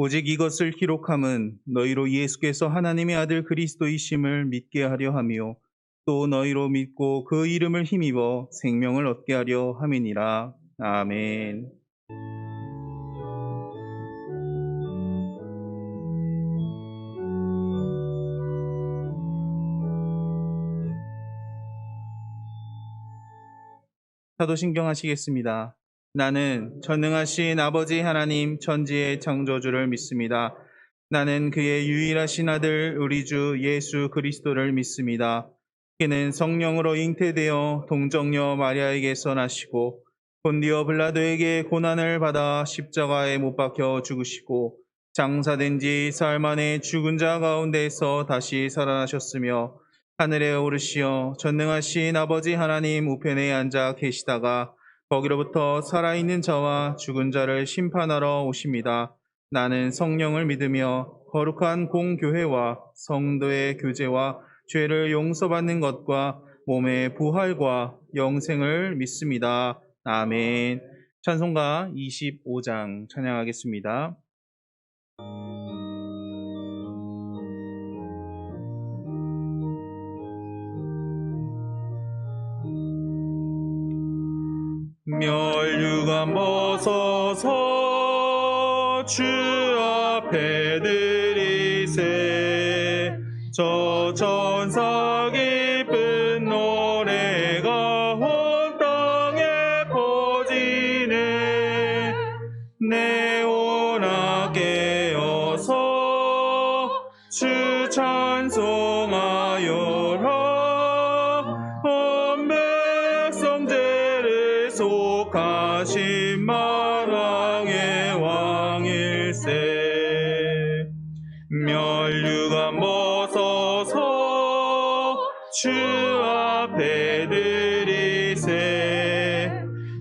오직 이것을 기록함은 너희로 예수께서 하나님의 아들 그리스도이심을 믿게 하려 함이요 또 너희로 믿고 그 이름을 힘입어 생명을 얻게 하려 함이니라. 아멘. 사도신경 하시겠습니다. 나는 전능하신 아버지 하나님 천지의 창조주를 믿습니다. 나는 그의 유일하신 아들 우리 주 예수 그리스도를 믿습니다. 그는 성령으로 잉태되어 동정녀 마리아에게서 나시고 본디오 빌라도에게 고난을 받아 십자가에 못 박혀 죽으시고 장사된 지 사흘 만에 죽은 자 가운데서 다시 살아나셨으며 하늘에 오르시어 전능하신 아버지 하나님 우편에 앉아 계시다가 거기로부터 살아있는 자와 죽은 자를 심판하러 오십니다. 나는 성령을 믿으며 거룩한 공교회와 성도의 교제와 죄를 용서받는 것과 몸의 부활과 영생을 믿습니다. 아멘. 찬송가 25장 찬양하겠습니다. 멸류관 벗어서 주 앞에 드리세 저 천사 기쁜 노래가 온 땅에 퍼지네 내오나 깨어서 주 찬송하여라 온 백성 죄를 속하신 만왕의 왕일세 멸류관 벗어서 주 앞에 드리세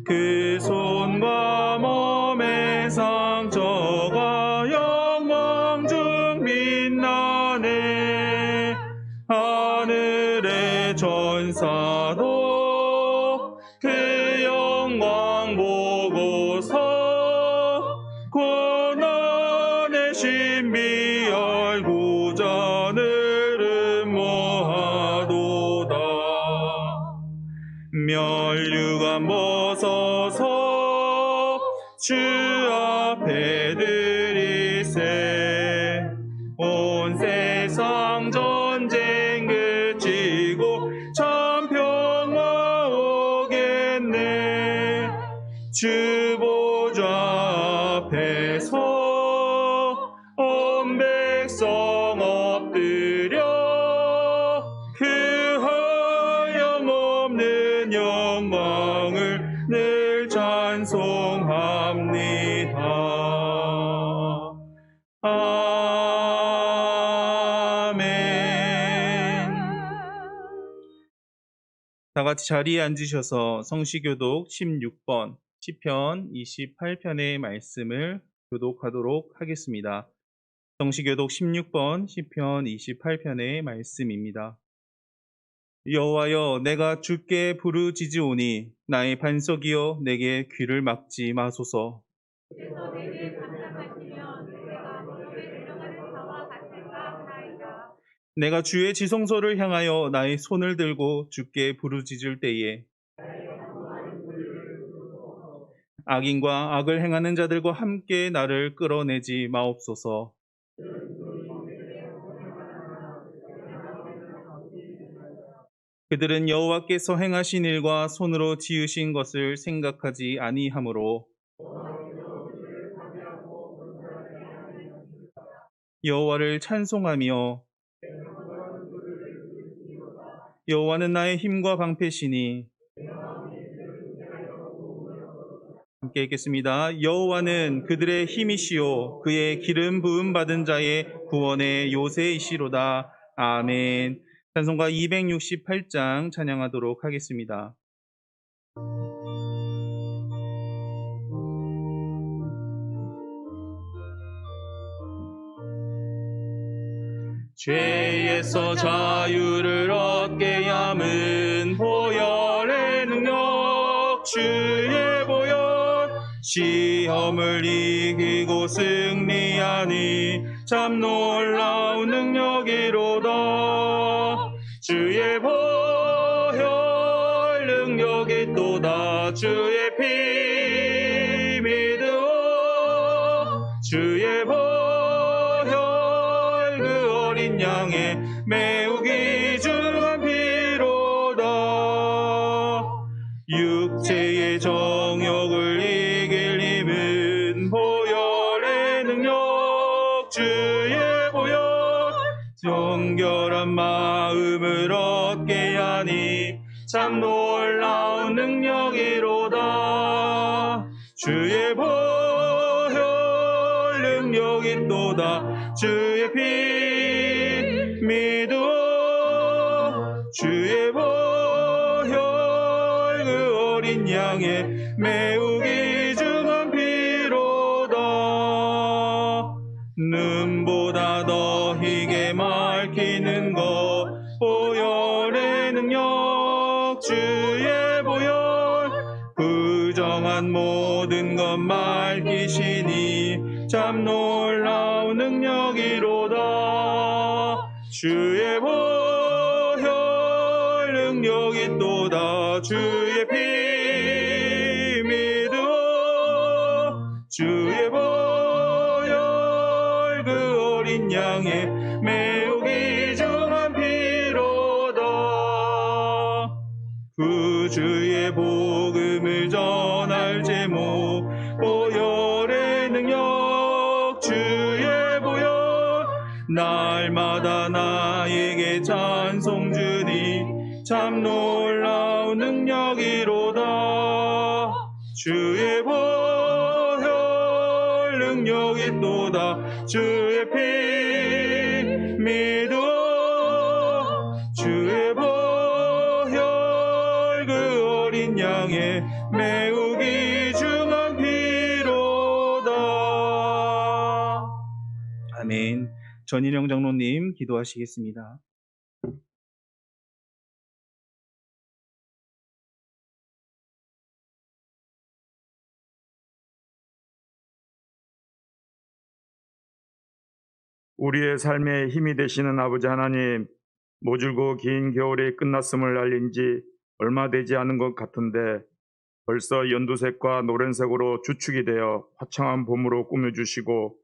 그 손과 몸의 상처가 영광 중 빛나네 하늘의 전사도 그 영광 보고서 고난의 신비 알고자 늘 음모하도다 멸류관 벗어서 주 앞에 드리세 온 세상 전쟁 그치고 참 평화 오겠네 주 보좌 앞에서 온 백성 엎드려 그 하염없는 영광을 늘 찬송합니다. 아멘. 다 같이 자리에 앉으셔서 성시교독 16번 시편 28편의 말씀을 교독하도록 하겠습니다. 성시교독 16번 시편 28편의 말씀입니다. 여호와여 내가 주께 부르짖으오니 나의 반석이여 내게 귀를 막지 마소서. 주께서 내게 감당하시면 내가 무릎에 내려가는 자와 같을까 하나이다. 내가 주의 지성소를 향하여 나의 손을 들고 주께 부르짖을 때에 악인과 악을 행하는 자들과 함께 나를 끌어내지 마옵소서. 그들은 여호와께서 행하신 일과 손으로 지으신 것을 생각하지 아니하므로 여호와를 찬송하며 여호와는 나의 힘과 방패시니 함께 읽겠습니다. 여호와는 그들의 힘이시요 그의 기름 부음 받은 자의 구원의 요새이시로다. 아멘. 찬송가 268장 찬양하도록 하겠습니다. 죄에서 자유를 얻게 함은 보혈의 능력 주의 보혈 시험을 이기고 승리하니 참 놀라운 능력이로다. 주의 보혈 능력이 또다. 주의 피 믿으오. 주의 보혈 그 어린 양의 매우 귀중한 피로다. 육체의 정욕을 이길 힘은 보혈의 능력. 주의 보혈 정결한 마음을 얻게 하니 참 놀라운 능력이로다. 주의 보혈 능력이 또다. 주의 피 믿으오. 주의 보혈 그 어린 양의 매우 귀중한 피로다. 눈보다 더 희게 밝히는 것 보혈의 능력. 주의 보혈 부정한 모든 것 밝히시니 참 놀라운 능력이로다. 주의 보혈 능력이 또다. 주의 피 믿으오. 주의 보혈 그 어린 양의 매우 귀중한 피로다. 구주의 복음을 전할 제목 보혈의 능력. 주의 보혈 날마다 나에게 찬송 주니 참 놀라운 능력이로다. 주의 보혈 능력이 또다. 주의 피 믿으오. 주의 보혈 그 어린 양의 매우 귀중한 피로다. 아멘. 전인영 장로님 기도하시겠습니다. 우리의 삶에 힘이 되시는 아버지 하나님, 모질고 긴 겨울이 끝났음을 알린 지 얼마 되지 않은 것 같은데 벌써 연두색과 노란색으로 주축이 되어 화창한 봄으로 꾸며주시고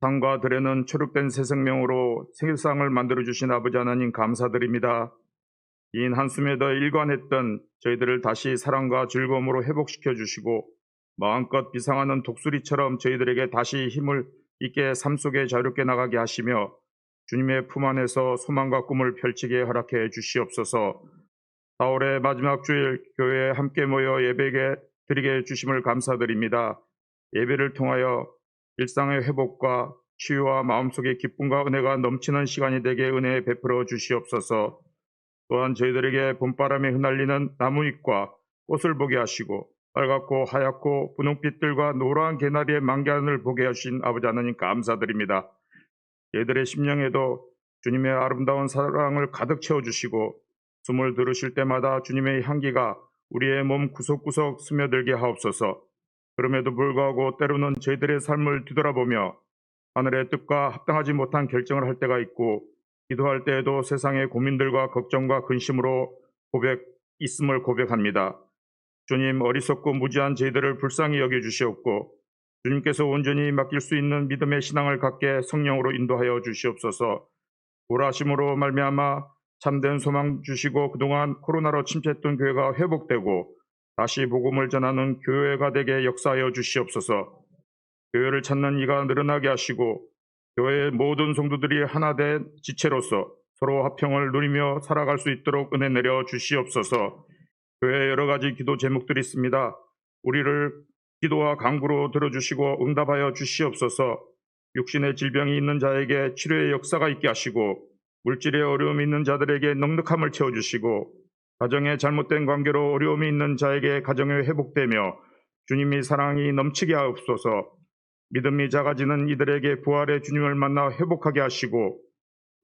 산과 들에는 초록된 새 생명으로 세상을 만들어주신 아버지 하나님 감사드립니다. 긴 한숨에 더 일관했던 저희들을 다시 사랑과 즐거움으로 회복시켜 주시고 마음껏 비상하는 독수리처럼 저희들에게 다시 힘을 있게 삶 속에 자유롭게 나가게 하시며 주님의 품 안에서 소망과 꿈을 펼치게 허락해 주시옵소서. 4월의 마지막 주일 교회에 함께 모여 예배에 드리게 해주심을 감사드립니다. 예배를 통하여 일상의 회복과 치유와 마음속의 기쁨과 은혜가 넘치는 시간이 되게 은혜 베풀어 주시옵소서. 또한 저희들에게 봄바람에 흩날리는 나무잎과 꽃을 보게 하시고 빨갛고 하얗고 분홍빛들과 노란 개나리의 만개하늘 보게 하신 아버지 하나님 감사드립니다. 저희들의 심령에도 주님의 아름다운 사랑을 가득 채워주시고 숨을 들으실 때마다 주님의 향기가 우리의 몸 구석구석 스며들게 하옵소서. 그럼에도 불구하고 때로는 저희들의 삶을 뒤돌아보며 하늘의 뜻과 합당하지 못한 결정을 할 때가 있고 기도할 때에도 세상의 고민들과 걱정과 근심으로 있음을 고백합니다. 주님, 어리석고 무지한 저희들을 불쌍히 여겨주시옵고 주님께서 온전히 맡길 수 있는 믿음의 신앙을 갖게 성령으로 인도하여 주시옵소서. 보라심으로 말미암아 참된 소망 주시고 그동안 코로나로 침체했던 교회가 회복되고 다시 복음을 전하는 교회가 되게 역사하여 주시옵소서. 교회를 찾는 이가 늘어나게 하시고 교회의 모든 성도들이 하나 된 지체로서 서로 화평을 누리며 살아갈 수 있도록 은혜 내려 주시옵소서. 교회에 여러 가지 기도 제목들이 있습니다. 우리를 기도와 간구로 들어주시고 응답하여 주시옵소서. 육신의 질병이 있는 자에게 치료의 역사가 있게 하시고 물질의 어려움이 있는 자들에게 넉넉함을 채워주시고 가정의 잘못된 관계로 어려움이 있는 자에게 가정이 회복되며 주님의 사랑이 넘치게 하옵소서. 믿음이 작아지는 이들에게 부활의 주님을 만나 회복하게 하시고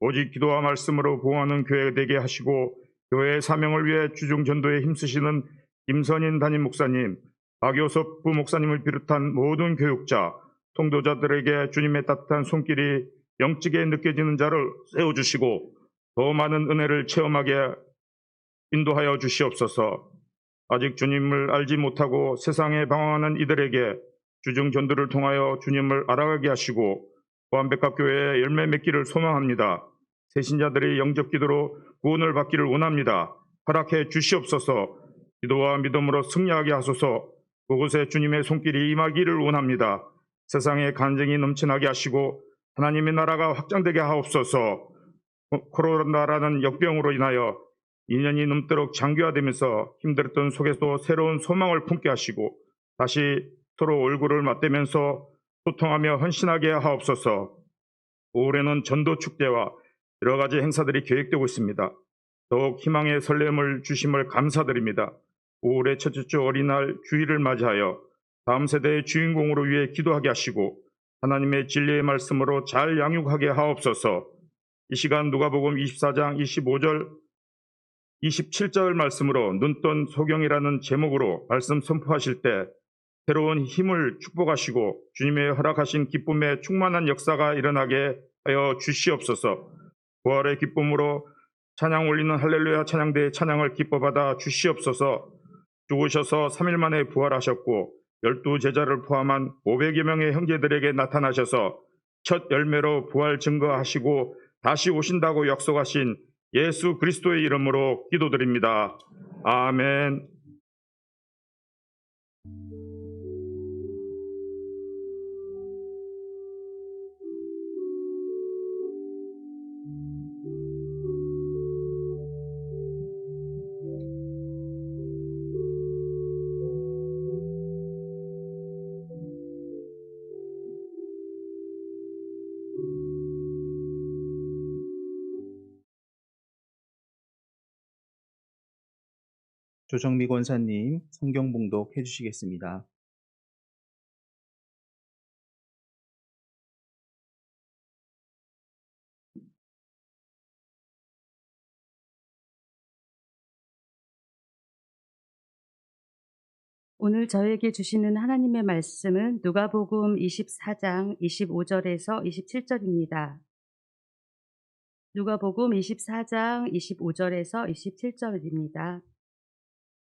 오직 기도와 말씀으로 보호하는 교회 되게 하시고 교회의 사명을 위해 주중전도에 힘쓰시는 김선인 담임 목사님, 박효섭 부목사님을 비롯한 모든 교육자, 통도자들에게 주님의 따뜻한 손길이 영적에 느껴지는 자를 세워주시고 더 많은 은혜를 체험하게 인도하여 주시옵소서. 아직 주님을 알지 못하고 세상에 방황하는 이들에게 주중전도를 통하여 주님을 알아가게 하시고 보안백합교회의 열매 맺기를 소망합니다. 새신자들이 영접기도로 구원을 받기를 원합니다. 허락해 주시옵소서. 기도와 믿음으로 승리하게 하소서. 그곳에 주님의 손길이 임하기를 원합니다. 세상에 간증이 넘쳐나게 하시고 하나님의 나라가 확장되게 하옵소서. 코로나라는 역병으로 인하여 2년이 넘도록 장기화되면서 힘들었던 속에서 새로운 소망을 품게 하시고 다시 서로 얼굴을 맞대면서 소통하며 헌신하게 하옵소서. 올해는 전도 축제와 여러 가지 행사들이 계획되고 있습니다. 더욱 희망의 설렘을 주심을 감사드립니다. 올해 첫째 주 어린이날 주일을 맞이하여 다음 세대의 주인공으로 위해 기도하게 하시고 하나님의 진리의 말씀으로 잘 양육하게 하옵소서. 이 시간 누가복음 24장 25절 27절 말씀으로 눈뜬 소경이라는 제목으로 말씀 선포하실 때 새로운 힘을 축복하시고 주님의 허락하신 기쁨의 충만한 역사가 일어나게 하여 주시옵소서. 부활의 기쁨으로 찬양 올리는 할렐루야 찬양대의 찬양을 기뻐받아 주시옵소서. 죽으셔서 3일 만에 부활하셨고 12제자를 포함한 500여 명의 형제들에게 나타나셔서 첫 열매로 부활 증거하시고 다시 오신다고 약속하신 예수 그리스도의 이름으로 기도드립니다. 아멘. 조정미 권사님 성경 봉독 해주시겠습니다. 오늘 저에게 주시는 하나님의 말씀은 누가복음 24장 25절에서 27절입니다. 누가복음 24장 25절에서 27절입니다.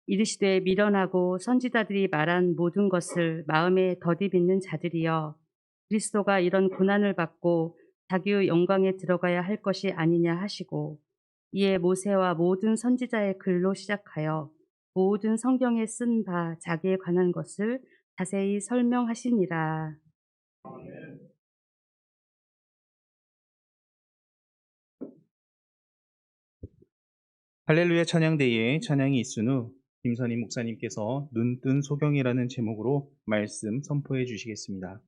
이르시되 미련하고 선지자들이 말한 모든 것을 마음에 더디 믿는 자들이여, 그리스도가 이런 고난을 받고 자기의 영광에 들어가야 할 것이 아니냐 하시고, 이에 모세와 모든 선지자의 글로 시작하여 모든 성경에 쓴 바 자기에 관한 것을 자세히 설명하시니라. 할렐루야 찬양대에 찬양이 있은 후 김선희 목사님께서 눈뜬 소경이라는 제목으로 말씀 선포해 주시겠습니다.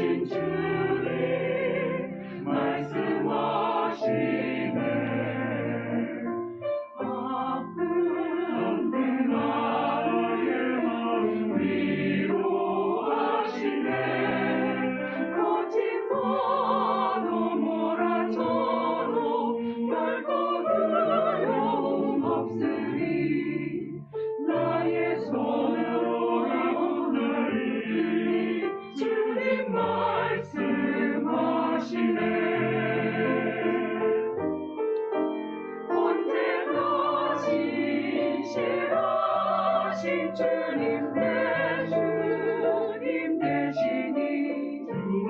유하신 주님 말씀하시네. 아픈 나의 마음 위로하시네. 거친 산도 몰아쳐도 결코 두려움 없으리. 나의 손으로 나를 주님 말씀하시네. 언제나 신실하신 주님 되시니 주만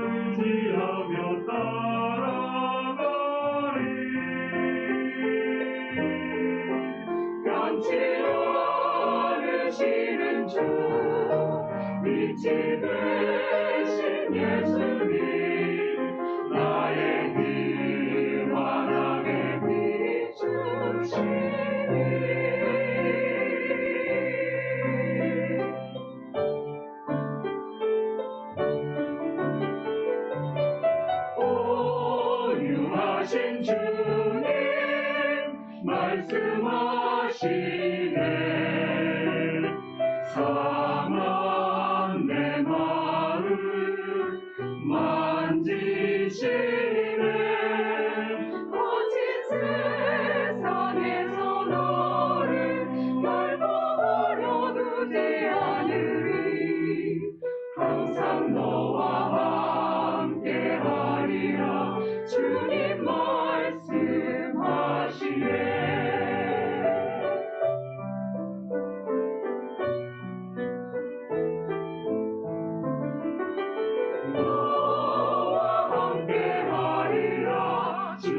의지하며 따라가리. 변치 않으시는 주 빛이 되신 예수님 나의 길 환하게 비추시니. 오 유하신 주님 말씀하시네. 상한 내 마음 만지시네. 거친 세상에서 너를 결코 버려두지 않으리. 항상 너와 함께하리라. 주님 말씀하시네. 너와 함께하리라. 주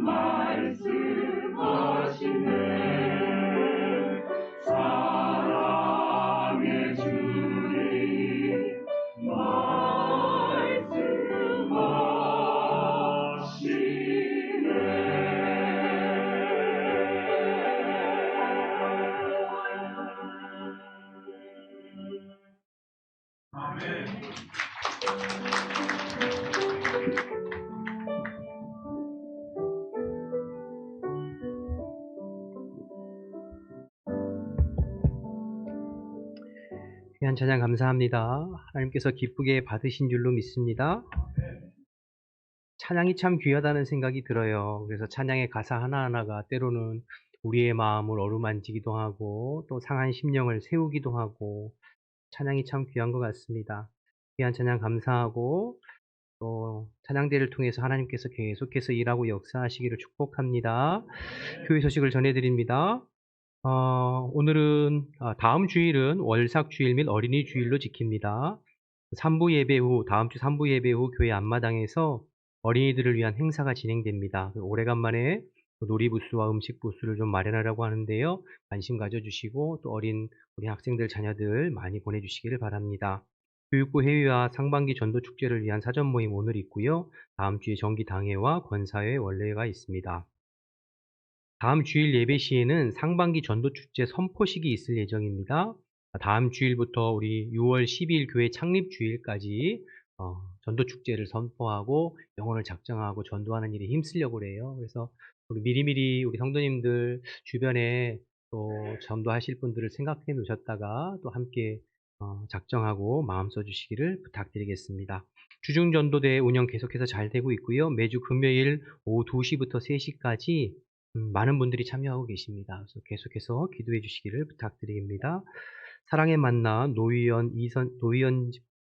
말씀하시네. 사랑의 주님 귀한 찬양 감사합니다. 하나님께서 기쁘게 받으신 줄로 믿습니다. 찬양이 참 귀하다는 생각이 들어요. 그래서 찬양의 가사 하나하나가 때로는 우리의 마음을 어루만지기도 하고 또 상한 심령을 세우기도 하고 찬양이 참 귀한 것 같습니다. 귀한 찬양 감사하고 또 찬양대를 통해서 하나님께서 계속해서 일하고 역사하시기를 축복합니다. 교회 소식을 전해드립니다. 오늘은 다음 주일은 월삭 주일 및 어린이 주일로 지킵니다. 3부 예배 후 다음 주 3부 예배 후 교회 앞마당에서 어린이들을 위한 행사가 진행됩니다. 오래간만에 놀이부스와 음식 부스를 좀 마련하려고 하는데요. 관심 가져주시고 또 어린 우리 학생들 자녀들 많이 보내주시기를 바랍니다. 교육부 회의와 상반기 전도 축제를 위한 사전 모임 오늘 있고요. 다음 주에 정기 당회와 권사회 원례가 있습니다. 다음 주일 예배 시에는 상반기 전도축제 선포식이 있을 예정입니다. 다음 주일부터 우리 6월 12일 교회 창립 주일까지 전도축제를 선포하고 영혼을 작정하고 전도하는 일에 힘쓰려고 해요. 그래서 우리 미리미리 우리 성도님들 주변에 또 전도하실 분들을 생각해 놓으셨다가 또 함께 작정하고 마음 써주시기를 부탁드리겠습니다. 주중전도대 운영 계속해서 잘 되고 있고요. 매주 금요일 오후 2시부터 3시까지 많은 분들이 참여하고 계십니다. 그래서 계속해서 기도해 주시기를 부탁드립니다. 사랑의 만나 노희연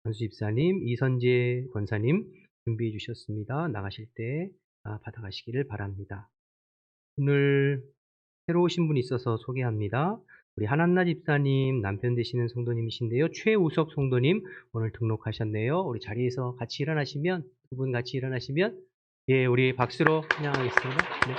권수 집사님, 이선재 권사님 준비해 주셨습니다. 나가실 때 받아가시기를 바랍니다. 오늘 새로 오신 분이 있어서 소개합니다. 우리 한한나 집사님 남편 되시는 성도님이신데요. 최우석 성도님 오늘 등록하셨네요. 우리 자리에서 같이 일어나시면 두 분 같이 일어나시면 예, 우리 박수로 환영하겠습니다. 네.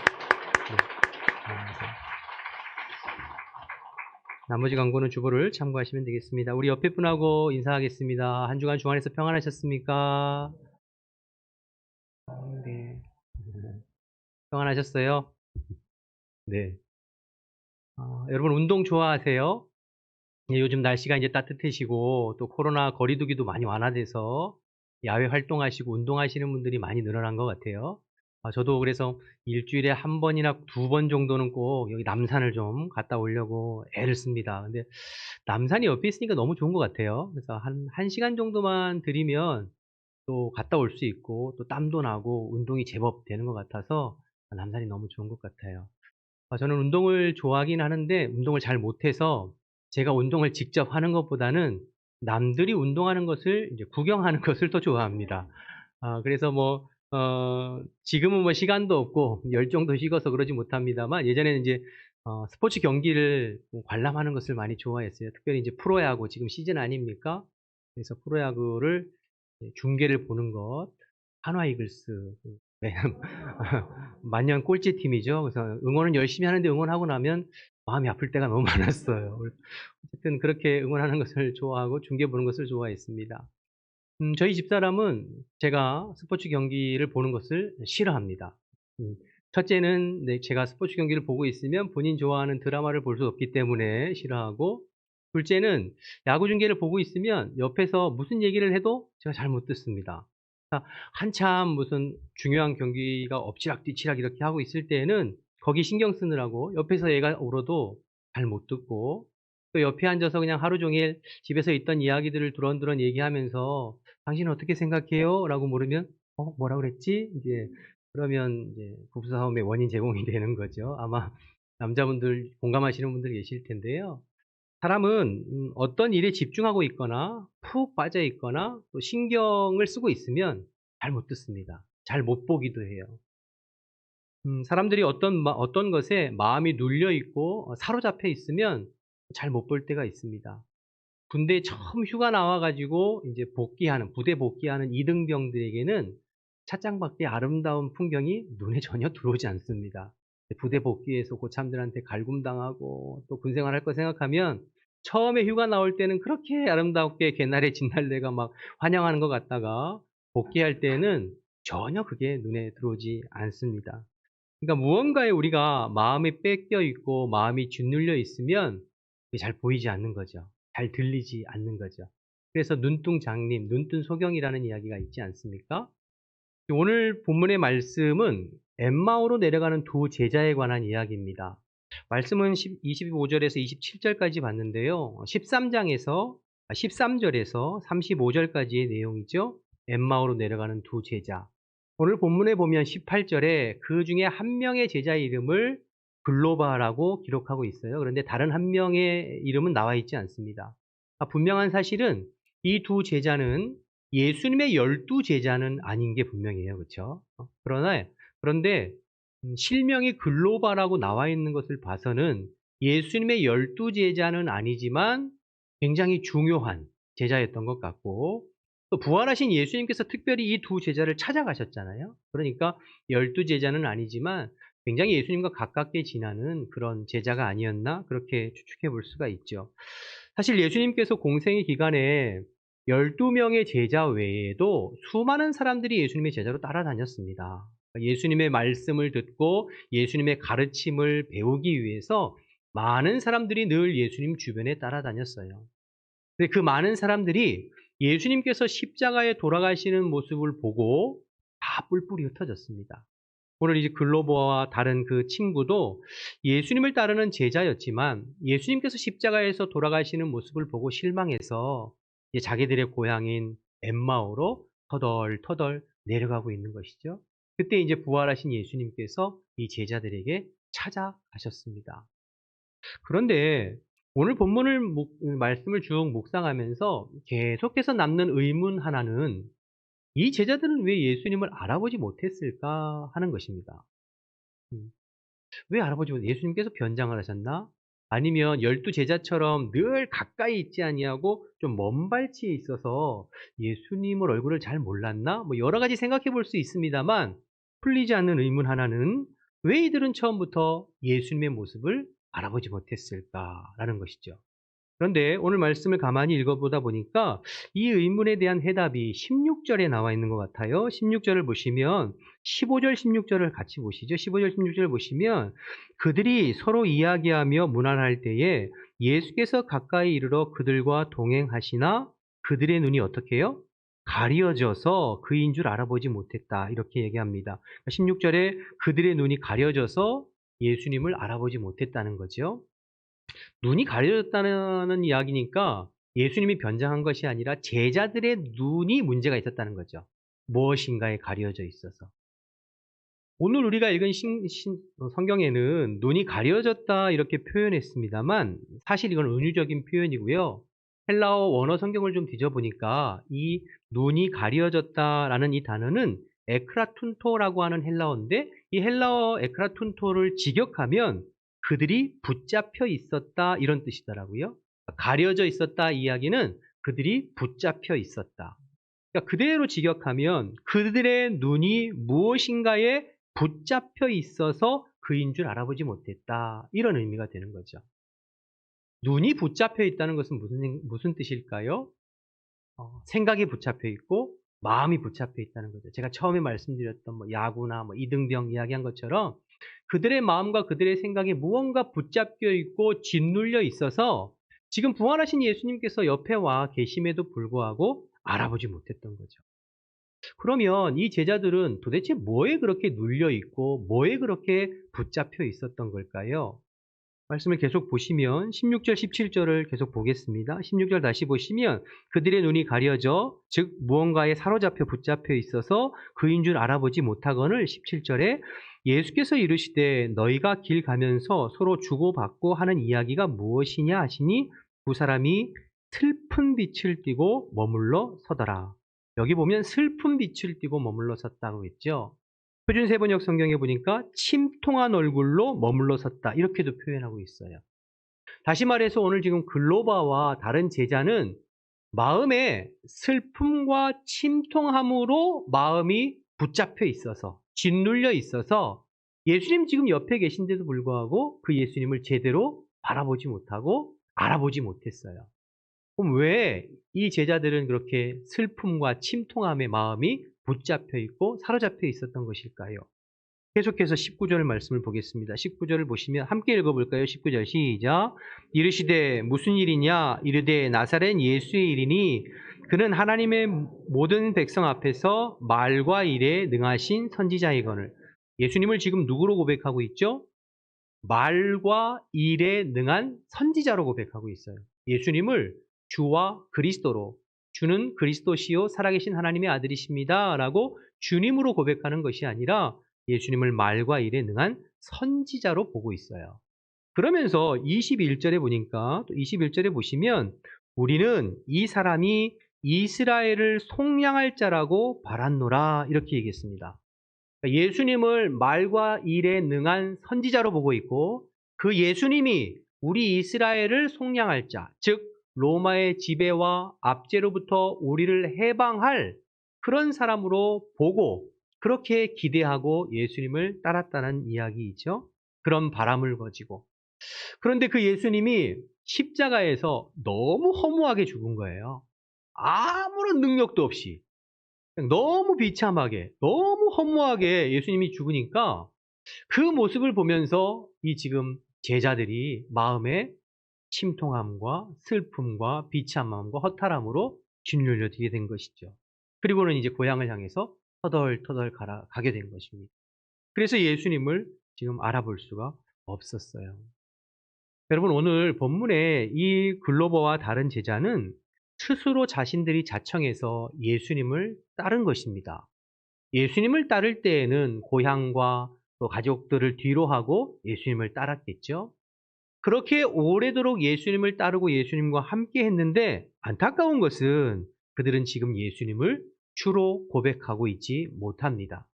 나머지 광고는 주보를 참고하시면 되겠습니다. 우리 옆에 분하고 인사하겠습니다. 한 주간 주 안에서 평안하셨습니까? 네. 평안하셨어요? 네. 여러분 운동 좋아하세요? 예, 요즘 날씨가 이제 따뜻해지고 또 코로나 거리두기도 많이 완화돼서 야외 활동하시고 운동하시는 분들이 많이 늘어난 것 같아요. 저도 그래서 일주일에 한 번이나 두 번 정도는 꼭 여기 남산을 좀 갔다 오려고 애를 씁니다. 근데 남산이 옆에 있으니까 너무 좋은 것 같아요. 그래서 한 1시간 정도만 들이면 또 갔다 올 수 있고 또 땀도 나고 운동이 제법 되는 것 같아서 남산이 너무 좋은 것 같아요. 저는 운동을 좋아하긴 하는데 운동을 잘 못해서 제가 운동을 직접 하는 것보다는 남들이 운동하는 것을 이제 구경하는 것을 더 좋아합니다. 그래서 지금은 시간도 없고 열정도 식어서 그러지 못합니다만 예전에는 이제 스포츠 경기를 관람하는 것을 많이 좋아했어요. 특별히 이제 프로야구 지금 시즌 아닙니까? 그래서 프로야구를 중계를 보는 것, 한화 이글스 네. 만년 꼴찌팀이죠. 그래서 응원은 열심히 하는데 응원하고 나면 마음이 아플 때가 너무 많았어요. 어쨌든 그렇게 응원하는 것을 좋아하고 중계 보는 것을 좋아했습니다. 저희 집사람은 제가 스포츠 경기를 보는 것을 싫어합니다. 첫째는 네, 제가 스포츠 경기를 보고 있으면 본인 좋아하는 드라마를 볼 수 없기 때문에 싫어하고, 둘째는 야구 중계를 보고 있으면 옆에서 무슨 얘기를 해도 제가 잘 못 듣습니다. 한참 무슨 중요한 경기가 엎치락뒤치락 이렇게 하고 있을 때에는 거기 신경 쓰느라고 옆에서 얘가 울어도 잘 못 듣고, 또 옆에 앉아서 그냥 하루 종일 집에서 있던 이야기들을 두런두런 얘기하면서 "당신은 어떻게 생각해요?" 라고 물으면 뭐라 그랬지?" 이제 그러면 이제 부부싸움의 원인 제공이 되는 거죠. 아마 남자분들 공감하시는 분들 계실 텐데요. 사람은 어떤 일에 집중하고 있거나 푹 빠져 있거나 또 신경을 쓰고 있으면 잘 못 듣습니다. 잘 못 보기도 해요. 사람들이 어떤 것에 마음이 눌려 있고 사로잡혀 있으면 잘 못 볼 때가 있습니다. 군대에 처음 휴가 나와 가지고 이제 부대 복귀하는 이등병들에게는 찻장밖에 아름다운 풍경이 눈에 전혀 들어오지 않습니다. 부대 복귀해서 고참들한테 갈굼당하고 또 군 생활할 거 생각하면 처음에 휴가 나올 때는 그렇게 아름답게 개나리 진달래가 막 환영하는 것 같다가 복귀할 때는 전혀 그게 눈에 들어오지 않습니다. 그러니까 무언가에 우리가 마음이 뺏겨 있고 마음이 짓눌려 있으면 그게 잘 보이지 않는 거죠. 잘 들리지 않는 거죠. 그래서 눈뚱 장님, 눈뜬 소경이라는 이야기가 있지 않습니까? 오늘 본문의 말씀은 엠마오로 내려가는 두 제자에 관한 이야기입니다. 말씀은 25절에서 27절까지 봤는데요. 13절에서 35절까지의 내용이죠. 엠마오로 내려가는 두 제자. 오늘 본문에 보면 18절에 그 중에 한 명의 제자의 이름을 글로바라고 기록하고 있어요. 그런데 다른 한 명의 이름은 나와 있지 않습니다. 분명한 사실은 이 두 제자는 예수님의 12제자는 아닌 게 분명해요. 그렇죠? 그런데 실명이 글로바라고 나와 있는 것을 봐서는 예수님의 12제자는 아니지만 굉장히 중요한 제자였던 것 같고, 또 부활하신 예수님께서 특별히 이 두 제자를 찾아가셨잖아요. 그러니까 12제자는 아니지만 굉장히 예수님과 가깝게 지나는 그런 제자가 아니었나 그렇게 추측해 볼 수가 있죠. 사실 예수님께서 공생의 기간에 12명의 제자 외에도 수많은 사람들이 예수님의 제자로 따라다녔습니다. 예수님의 말씀을 듣고 예수님의 가르침을 배우기 위해서 많은 사람들이 늘 예수님 주변에 따라다녔어요. 근데 그 많은 사람들이 예수님께서 십자가에 돌아가시는 모습을 보고 다 뿔뿔이 흩어졌습니다. 오늘 이제 글로버와 다른 그 친구도 예수님을 따르는 제자였지만 예수님께서 십자가에서 돌아가시는 모습을 보고 실망해서 이제 자기들의 고향인 엠마오로 터덜터덜 내려가고 있는 것이죠. 그때 이제 부활하신 예수님께서 이 제자들에게 찾아가셨습니다. 그런데 오늘 본문을 말씀을 쭉 묵상하면서 계속해서 남는 의문 하나는 이 제자들은 왜 예수님을 알아보지 못했을까 하는 것입니다. 왜 알아보지 못했 예수님께서 변장을 하셨나? 아니면 12제자처럼 늘 가까이 있지 아니하고 좀 먼 발치에 있어서 예수님을 얼굴을 잘 몰랐나? 여러 가지 생각해 볼 수 있습니다만 풀리지 않는 의문 하나는 왜 이들은 처음부터 예수님의 모습을 알아보지 못했을까라는 것이죠. 그런데 오늘 말씀을 가만히 읽어보다 보니까 이 의문에 대한 해답이 16절에 나와 있는 것 같아요. 16절을 보시면 15절, 16절을 같이 보시죠. 15절, 16절을 보시면 그들이 서로 이야기하며 문안할 때에 예수께서 가까이 이르러 그들과 동행하시나 그들의 눈이 어떻게 해요? 가려져서 그인 줄 알아보지 못했다. 이렇게 얘기합니다. 16절에 그들의 눈이 가려져서 예수님을 알아보지 못했다는 거죠. 눈이 가려졌다는 이야기니까 예수님이 변장한 것이 아니라 제자들의 눈이 문제가 있었다는 거죠. 무엇인가에 가려져 있어서. 오늘 우리가 읽은 성경에는 눈이 가려졌다 이렇게 표현했습니다만 사실 이건 은유적인 표현이고요. 헬라어 원어 성경을 좀 뒤져보니까 이 눈이 가려졌다라는 이 단어는 에크라툰토라고 하는 헬라어인데 이 헬라어 에크라툰토를 직역하면 그들이 붙잡혀 있었다 이런 뜻이더라고요. 가려져 있었다 이야기는 그들이 붙잡혀 있었다. 그러니까 그대로 직역하면 그들의 눈이 무엇인가에 붙잡혀 있어서 그인 줄 알아보지 못했다. 이런 의미가 되는 거죠. 눈이 붙잡혀 있다는 것은 무슨 뜻일까요? 생각이 붙잡혀 있고 마음이 붙잡혀 있다는 거죠. 제가 처음에 말씀드렸던 야구나 이등병 이야기한 것처럼 그들의 마음과 그들의 생각에 무언가 붙잡혀 있고 짓눌려 있어서 지금 부활하신 예수님께서 옆에 와 계심에도 불구하고 알아보지 못했던 거죠. 그러면 이 제자들은 도대체 뭐에 그렇게 눌려 있고 뭐에 그렇게 붙잡혀 있었던 걸까요? 말씀을 계속 보시면 16절, 17절을 계속 보겠습니다. 16절 다시 보시면 그들의 눈이 가려져 즉 무언가에 사로잡혀 붙잡혀 있어서 그인 줄 알아보지 못하거늘 17절에 예수께서 이르시되 너희가 길 가면서 서로 주고받고 하는 이야기가 무엇이냐 하시니 두 사람이 슬픈 빛을 띠고 머물러 서더라. 여기 보면 슬픈 빛을 띠고 머물러 섰다고 했죠. 표준 세번역 성경에 보니까 침통한 얼굴로 머물러 섰다 이렇게도 표현하고 있어요. 다시 말해서 오늘 지금 글로바와 다른 제자는 마음에 슬픔과 침통함으로 마음이 붙잡혀 있어서 짓눌려 있어서 예수님 지금 옆에 계신데도 불구하고 그 예수님을 제대로 바라보지 못하고 알아보지 못했어요. 그럼 왜 이 제자들은 그렇게 슬픔과 침통함의 마음이 붙잡혀 있고 사로잡혀 있었던 것일까요? 계속해서 19절 말씀을 보겠습니다. 19절을 보시면 함께 읽어볼까요? 19절 시작. 이르시되 무슨 일이냐? 이르되 나사렛 예수의 일이니 그는 하나님의 모든 백성 앞에서 말과 일에 능하신 선지자이거늘. 예수님을 지금 누구로 고백하고 있죠? 말과 일에 능한 선지자로 고백하고 있어요. 예수님을 주와 그리스도로, 주는 그리스도시요 살아계신 하나님의 아들이십니다 라고 주님으로 고백하는 것이 아니라 예수님을 말과 일에 능한 선지자로 보고 있어요. 그러면서 21절에 보니까 또 21절에 보시면 우리는 이 사람이 이스라엘을 속량할 자라고 바랐노라 이렇게 얘기했습니다. 예수님을 말과 일에 능한 선지자로 보고 있고 그 예수님이 우리 이스라엘을 속량할 자, 즉 로마의 지배와 압제로부터 우리를 해방할 그런 사람으로 보고 그렇게 기대하고 예수님을 따랐다는 이야기이죠. 그런 바람을 가지고. 그런데 그 예수님이 십자가에서 너무 허무하게 죽은 거예요. 아무런 능력도 없이. 너무 비참하게, 너무 허무하게 예수님이 죽으니까 그 모습을 보면서 이 지금 제자들이 마음에 침통함과 슬픔과 비참함과 허탈함으로 짓눌려지게 된 것이죠. 그리고는 이제 고향을 향해서 터덜터덜 가게 된 것입니다. 그래서 예수님을 지금 알아볼 수가 없었어요. 여러분 오늘 본문에 이 글로버와 다른 제자는 스스로 자신들이 자청해서 예수님을 따른 것입니다. 예수님을 따를 때에는 고향과 또 가족들을 뒤로 하고 예수님을 따랐겠죠. 그렇게 오래도록 예수님을 따르고 예수님과 함께 했는데 안타까운 것은 그들은 지금 예수님을 주로 고백하고 있지 못합니다.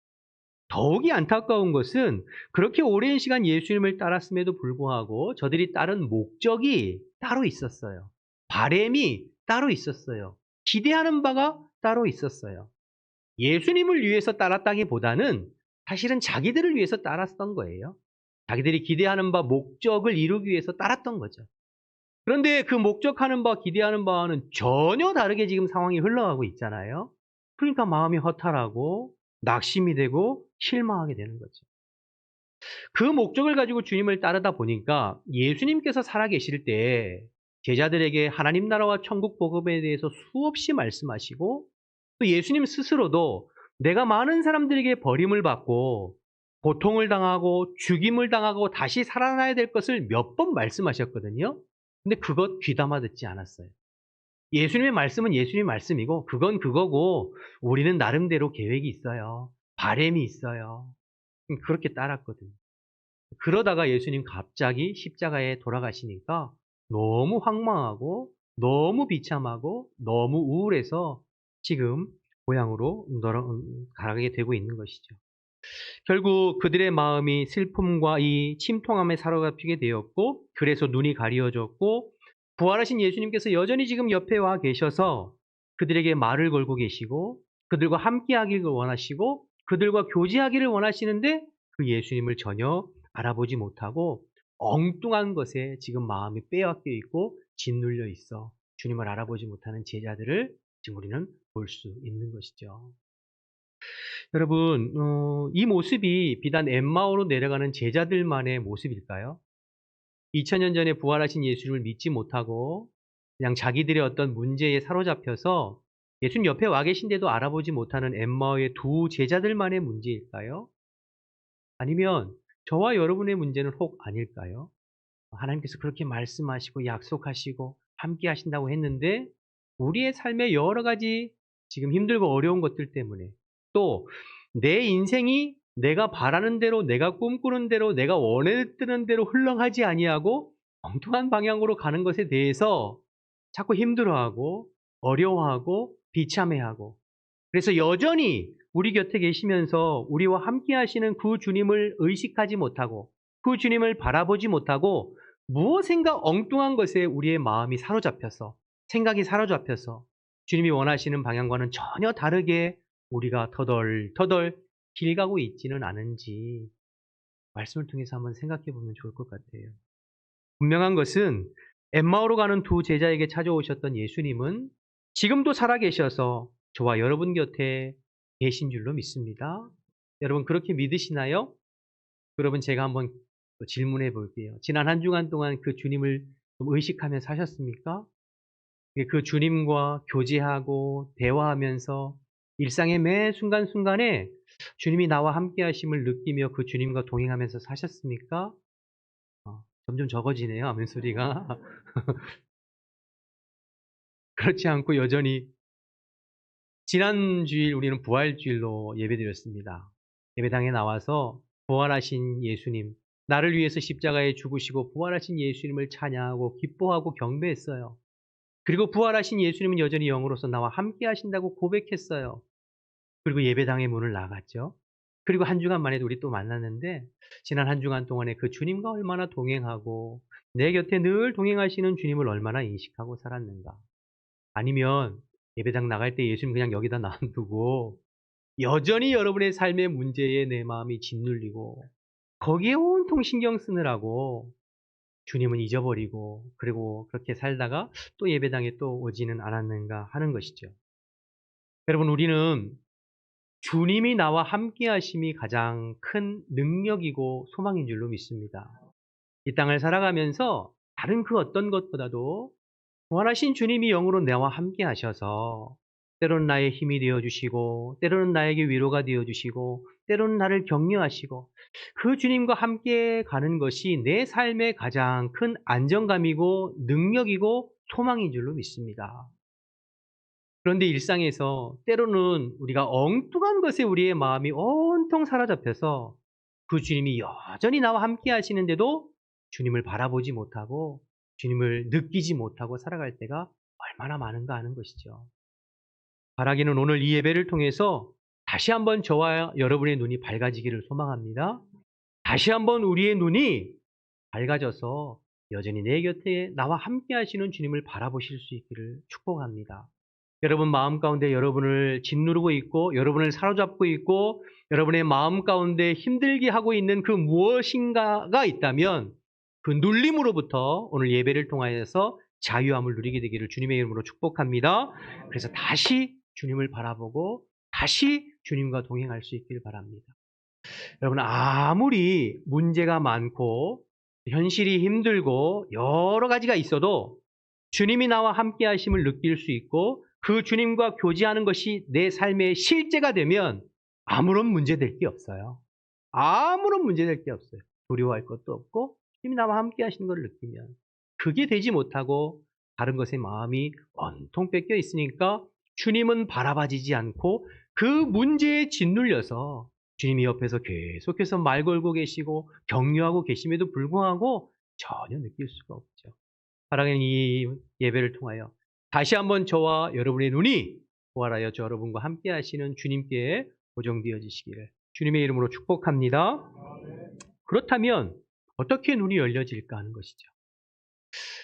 더욱이 안타까운 것은 그렇게 오랜 시간 예수님을 따랐음에도 불구하고 저들이 따른 목적이 따로 있었어요. 바램이 따로 있었어요. 기대하는 바가 따로 있었어요. 예수님을 위해서 따랐다기보다는 사실은 자기들을 위해서 따랐던 거예요. 자기들이 기대하는 바 목적을 이루기 위해서 따랐던 거죠. 그런데 그 목적하는 바, 기대하는 바와는 전혀 다르게 지금 상황이 흘러가고 있잖아요. 그러니까 마음이 허탈하고 낙심이 되고 실망하게 되는 거죠. 그 목적을 가지고 주님을 따르다 보니까 예수님께서 살아계실 때 제자들에게 하나님 나라와 천국 복음에 대해서 수없이 말씀하시고, 또 예수님 스스로도 내가 많은 사람들에게 버림을 받고 고통을 당하고 죽임을 당하고 다시 살아나야 될 것을 몇 번 말씀하셨거든요. 근데 그것 귀담아 듣지 않았어요. 예수님의 말씀은 예수님의 말씀이고 그건 그거고 우리는 나름대로 계획이 있어요. 바램이 있어요. 그렇게 따랐거든요. 그러다가 예수님 갑자기 십자가에 돌아가시니까 너무 황망하고 너무 비참하고 너무 우울해서 지금 고향으로 가게 되고 있는 것이죠. 결국 그들의 마음이 슬픔과 이 침통함에 사로잡히게 되었고, 그래서 눈이 가리워졌고, 부활하신 예수님께서 여전히 지금 옆에 와 계셔서 그들에게 말을 걸고 계시고 그들과 함께하기를 원하시고 그들과 교제하기를 원하시는데, 그 예수님을 전혀 알아보지 못하고 엉뚱한 것에 지금 마음이 빼앗겨 있고 짓눌려 있어 주님을 알아보지 못하는 제자들을 지금 우리는 볼 수 있는 것이죠. 여러분, 이 모습이 비단 엠마오로 내려가는 제자들만의 모습일까요? 2000년 전에 부활하신 예수님을 믿지 못하고 그냥 자기들의 어떤 문제에 사로잡혀서 예수님 옆에 와 계신데도 알아보지 못하는 엠마오의 두 제자들만의 문제일까요? 아니면 저와 여러분의 문제는 혹 아닐까요? 하나님께서 그렇게 말씀하시고 약속하시고 함께 하신다고 했는데 우리의 삶의 여러 가지 지금 힘들고 어려운 것들 때문에, 또 내 인생이 내가 바라는 대로, 내가 꿈꾸는 대로, 내가 원했던 대로 흘러가지 아니하고 엉뚱한 방향으로 가는 것에 대해서 자꾸 힘들어하고 어려워하고 비참해하고, 그래서 여전히 우리 곁에 계시면서 우리와 함께 하시는 그 주님을 의식하지 못하고 그 주님을 바라보지 못하고 무엇인가 엉뚱한 것에 우리의 마음이 사로잡혀서, 생각이 사로잡혀서 주님이 원하시는 방향과는 전혀 다르게 우리가 터덜터덜 길 가고 있지는 않은지 말씀을 통해서 한번 생각해 보면 좋을 것 같아요. 분명한 것은 엠마오로 가는 두 제자에게 찾아오셨던 예수님은 지금도 살아계셔서 저와 여러분 곁에 계신 줄로 믿습니다. 여러분 그렇게 믿으시나요? 여러분 제가 한번 질문해 볼게요. 지난 한 주간 동안 그 주님을 좀 의식하며 사셨습니까? 그 주님과 교제하고 대화하면서 일상의 매 순간순간에 주님이 나와 함께 하심을 느끼며 그 주님과 동행하면서 사셨습니까? 점점 적어지네요, 아멘 소리가. 그렇지 않고 여전히 지난 주일 우리는 부활주일로 예배드렸습니다. 예배당에 나와서 부활하신 예수님, 나를 위해서 십자가에 죽으시고 부활하신 예수님을 찬양하고 기뻐하고 경배했어요. 그리고 부활하신 예수님은 여전히 영으로서 나와 함께 하신다고 고백했어요. 그리고 예배당의 문을 나갔죠. 그리고 한 주간 만에도 우리 또 만났는데, 지난 한 주간 동안에 그 주님과 얼마나 동행하고 내 곁에 늘 동행하시는 주님을 얼마나 인식하고 살았는가. 아니면 예배당 나갈 때 예수님 그냥 여기다 놔두고 여전히 여러분의 삶의 문제에 내 마음이 짓눌리고 거기에 온통 신경 쓰느라고 주님은 잊어버리고 그리고 그렇게 살다가 또 예배당에 또 오지는 않았는가 하는 것이죠. 여러분 우리는 주님이 나와 함께 하심이 가장 큰 능력이고 소망인 줄로 믿습니다. 이 땅을 살아가면서 다른 그 어떤 것보다도 부활하신 주님이 영으로 나와 함께 하셔서 때로는 나의 힘이 되어주시고 때로는 나에게 위로가 되어주시고 때로는 나를 격려하시고 그 주님과 함께 가는 것이 내 삶의 가장 큰 안정감이고 능력이고 소망인 줄로 믿습니다. 그런데 일상에서 때로는 우리가 엉뚱한 것에 우리의 마음이 온통 사로잡혀서 그 주님이 여전히 나와 함께 하시는데도 주님을 바라보지 못하고 주님을 느끼지 못하고 살아갈 때가 얼마나 많은가 하는 것이죠. 바라기는 오늘 이 예배를 통해서 다시 한번 저와 여러분의 눈이 밝아지기를 소망합니다. 다시 한번 우리의 눈이 밝아져서 여전히 내 곁에 나와 함께 하시는 주님을 바라보실 수 있기를 축복합니다. 여러분 마음 가운데 여러분을 짓누르고 있고 여러분을 사로잡고 있고 여러분의 마음 가운데 힘들게 하고 있는 그 무엇인가가 있다면 그 눌림으로부터 오늘 예배를 통하여서 자유함을 누리게 되기를 주님의 이름으로 축복합니다. 그래서 다시 주님을 바라보고 다시 주님과 동행할 수 있기를 바랍니다. 여러분, 아무리 문제가 많고 현실이 힘들고 여러 가지가 있어도 주님이 나와 함께 하심을 느낄 수 있고 그 주님과 교제하는 것이 내 삶의 실제가 되면 아무런 문제될 게 없어요. 아무런 문제될 게 없어요. 두려워할 것도 없고 주님이 나와 함께 하시는 걸 느끼면 그게 되지 못하고 다른 것에 마음이 온통 뺏겨 있으니까 주님은 바라봐지지 않고 그 문제에 짓눌려서 주님이 옆에서 계속해서 말 걸고 계시고 격려하고 계심에도 불구하고 전혀 느낄 수가 없죠. 사랑하는 이 예배를 통하여 다시 한번 저와 여러분의 눈이 부활하여 저 여러분과 함께 하시는 주님께 고정되어지시기를 주님의 이름으로 축복합니다. 그렇다면 어떻게 눈이 열려질까 하는 것이죠.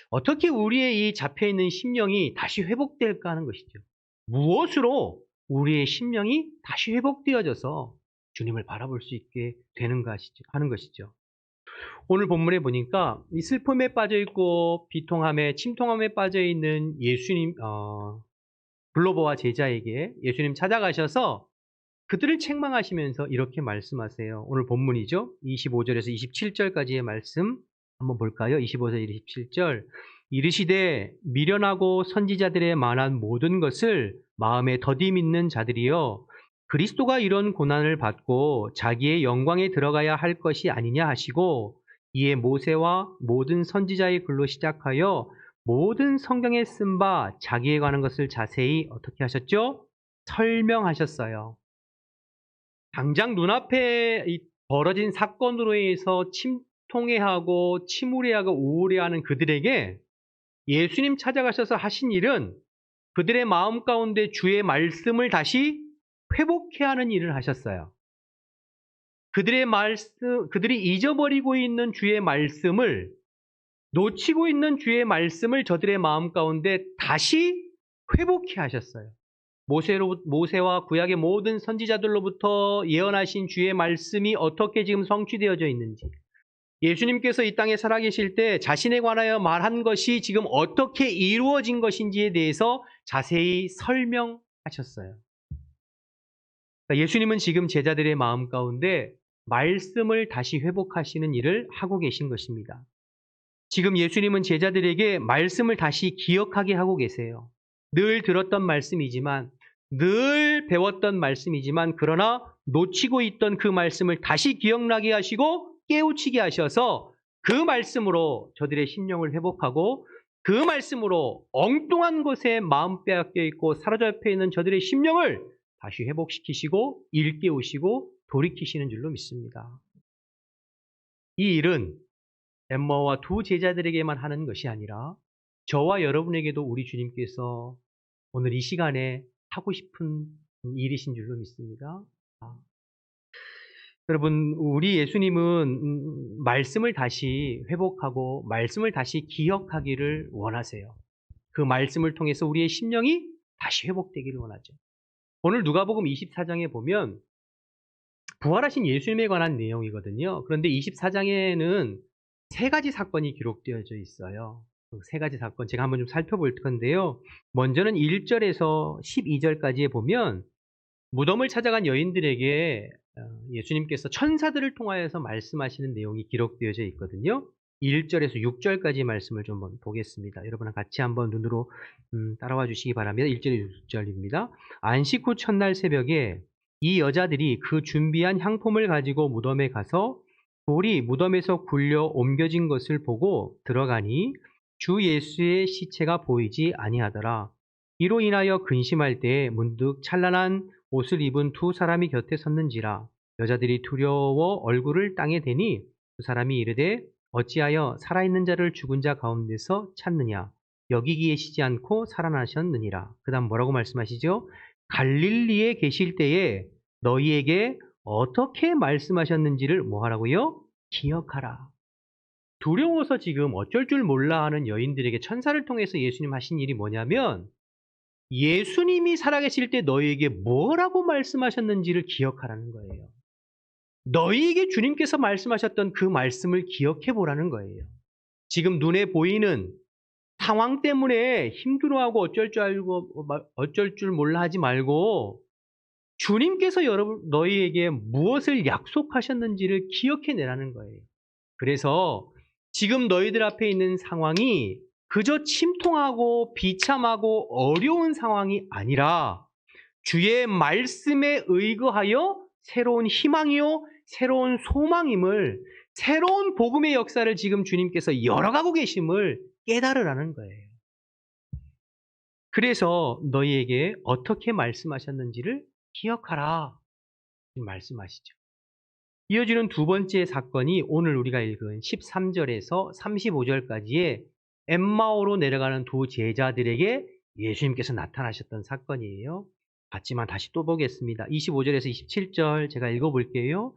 어떻게 우리의 이 잡혀있는 심령이 다시 회복될까 하는 것이죠. 무엇으로 우리의 심령이 다시 회복되어져서 주님을 바라볼 수 있게 되는 것이죠, 하는 것이죠. 오늘 본문에 보니까 이 슬픔에 빠져 있고 비통함에 침통함에 빠져 있는 예수님 블로버와 제자에게 예수님 찾아가셔서 그들을 책망하시면서 이렇게 말씀하세요. 오늘 본문이죠. 25절에서 27절까지의 말씀 한번 볼까요? 25절 27절. 이르시되 미련하고 선지자들의 말한 모든 것을 마음에 더디 믿는 자들이여 그리스도가 이런 고난을 받고 자기의 영광에 들어가야 할 것이 아니냐 하시고 이에 모세와 모든 선지자의 글로 시작하여 모든 성경에 쓴 바 자기에 관한 것을 자세히 어떻게 하셨죠? 설명하셨어요. 당장 눈앞에 벌어진 사건으로 인해서 침통해하고 침울해하고 우울해하는 그들에게 예수님 찾아가셔서 하신 일은 그들의 마음 가운데 주의 말씀을 다시 회복해야 하는 일을 하셨어요. 그들이 잊어버리고 있는 주의 말씀을, 놓치고 있는 주의 말씀을 저들의 마음 가운데 다시 회복해 하셨어요. 모세와 구약의 모든 선지자들로부터 예언하신 주의 말씀이 어떻게 지금 성취되어져 있는지, 예수님께서 이 땅에 살아계실 때 자신에 관하여 말한 것이 지금 어떻게 이루어진 것인지에 대해서 자세히 설명하셨어요. 그러니까 예수님은 지금 제자들의 마음 가운데 말씀을 다시 회복하시는 일을 하고 계신 것입니다. 지금 예수님은 제자들에게 말씀을 다시 기억하게 하고 계세요. 늘 들었던 말씀이지만, 늘 배웠던 말씀이지만, 그러나 놓치고 있던 그 말씀을 다시 기억나게 하시고 깨우치게 하셔서 그 말씀으로 저들의 심령을 회복하고 그 말씀으로 엉뚱한 곳에 마음 빼앗겨 있고 사로잡혀 있는 저들의 심령을 다시 회복시키시고 일깨우시고 돌이키시는 줄로 믿습니다. 이 일은 엠마와 두 제자들에게만 하는 것이 아니라 저와 여러분에게도 우리 주님께서 오늘 이 시간에 하고 싶은 일이신 줄로 믿습니다. 여러분, 우리 예수님은 말씀을 다시 회복하고 말씀을 다시 기억하기를 원하세요. 그 말씀을 통해서 우리의 심령이 다시 회복되기를 원하죠. 오늘 누가복음 24장에 보면 부활하신 예수님에 관한 내용이거든요. 그런데 24장에는 세 가지 사건이 기록되어져 있어요. 세 가지 사건 제가 한번 좀 살펴볼 건데요. 먼저는 1절에서 12절까지에 보면 무덤을 찾아간 여인들에게 예수님께서 천사들을 통하여서 말씀하시는 내용이 기록되어져 있거든요. 1절에서 6절까지 말씀을 좀 보겠습니다. 여러분 같이 한번 눈으로 따라와 주시기 바랍니다. 1절에서 6절입니다. 안식 후 첫날 새벽에 이 여자들이 그 준비한 향품을 가지고 무덤에 가서 돌이 무덤에서 굴려 옮겨진 것을 보고 들어가니 주 예수의 시체가 보이지 아니하더라. 이로 인하여 근심할 때에 문득 찬란한 옷을 입은 두 사람이 곁에 섰는지라. 여자들이 두려워 얼굴을 땅에 대니 두 사람이 이르되 어찌하여 살아있는 자를 죽은 자 가운데서 찾느냐. 여기 계시지 않고 살아나셨느니라. 그 다음 뭐라고 말씀하시죠? 갈릴리에 계실 때에 너희에게 어떻게 말씀하셨는지를 뭐하라고요? 기억하라. 두려워서 지금 어쩔 줄 몰라 하는 여인들에게 천사를 통해서 예수님 하신 일이 뭐냐면 예수님이 살아계실 때 너희에게 뭐라고 말씀하셨는지를 기억하라는 거예요. 너희에게 주님께서 말씀하셨던 그 말씀을 기억해 보라는 거예요. 지금 눈에 보이는 상황 때문에 힘들어하고 어쩔 줄 몰라 하지 말고 주님께서 너희에게 무엇을 약속하셨는지를 기억해내라는 거예요. 그래서 지금 너희들 앞에 있는 상황이 그저 침통하고 비참하고 어려운 상황이 아니라 주의 말씀에 의거하여 새로운 희망이요, 새로운 소망임을, 새로운 복음의 역사를 지금 주님께서 열어가고 계심을 깨달으라는 거예요. 그래서 너희에게 어떻게 말씀하셨는지를 기억하라 말씀하시죠. 이어지는 두 번째 사건이 오늘 우리가 읽은 13절에서 35절까지의 엠마오로 내려가는 두 제자들에게 예수님께서 나타나셨던 사건이에요. 봤지만 다시 또 보겠습니다. 25절에서 27절 제가 읽어볼게요.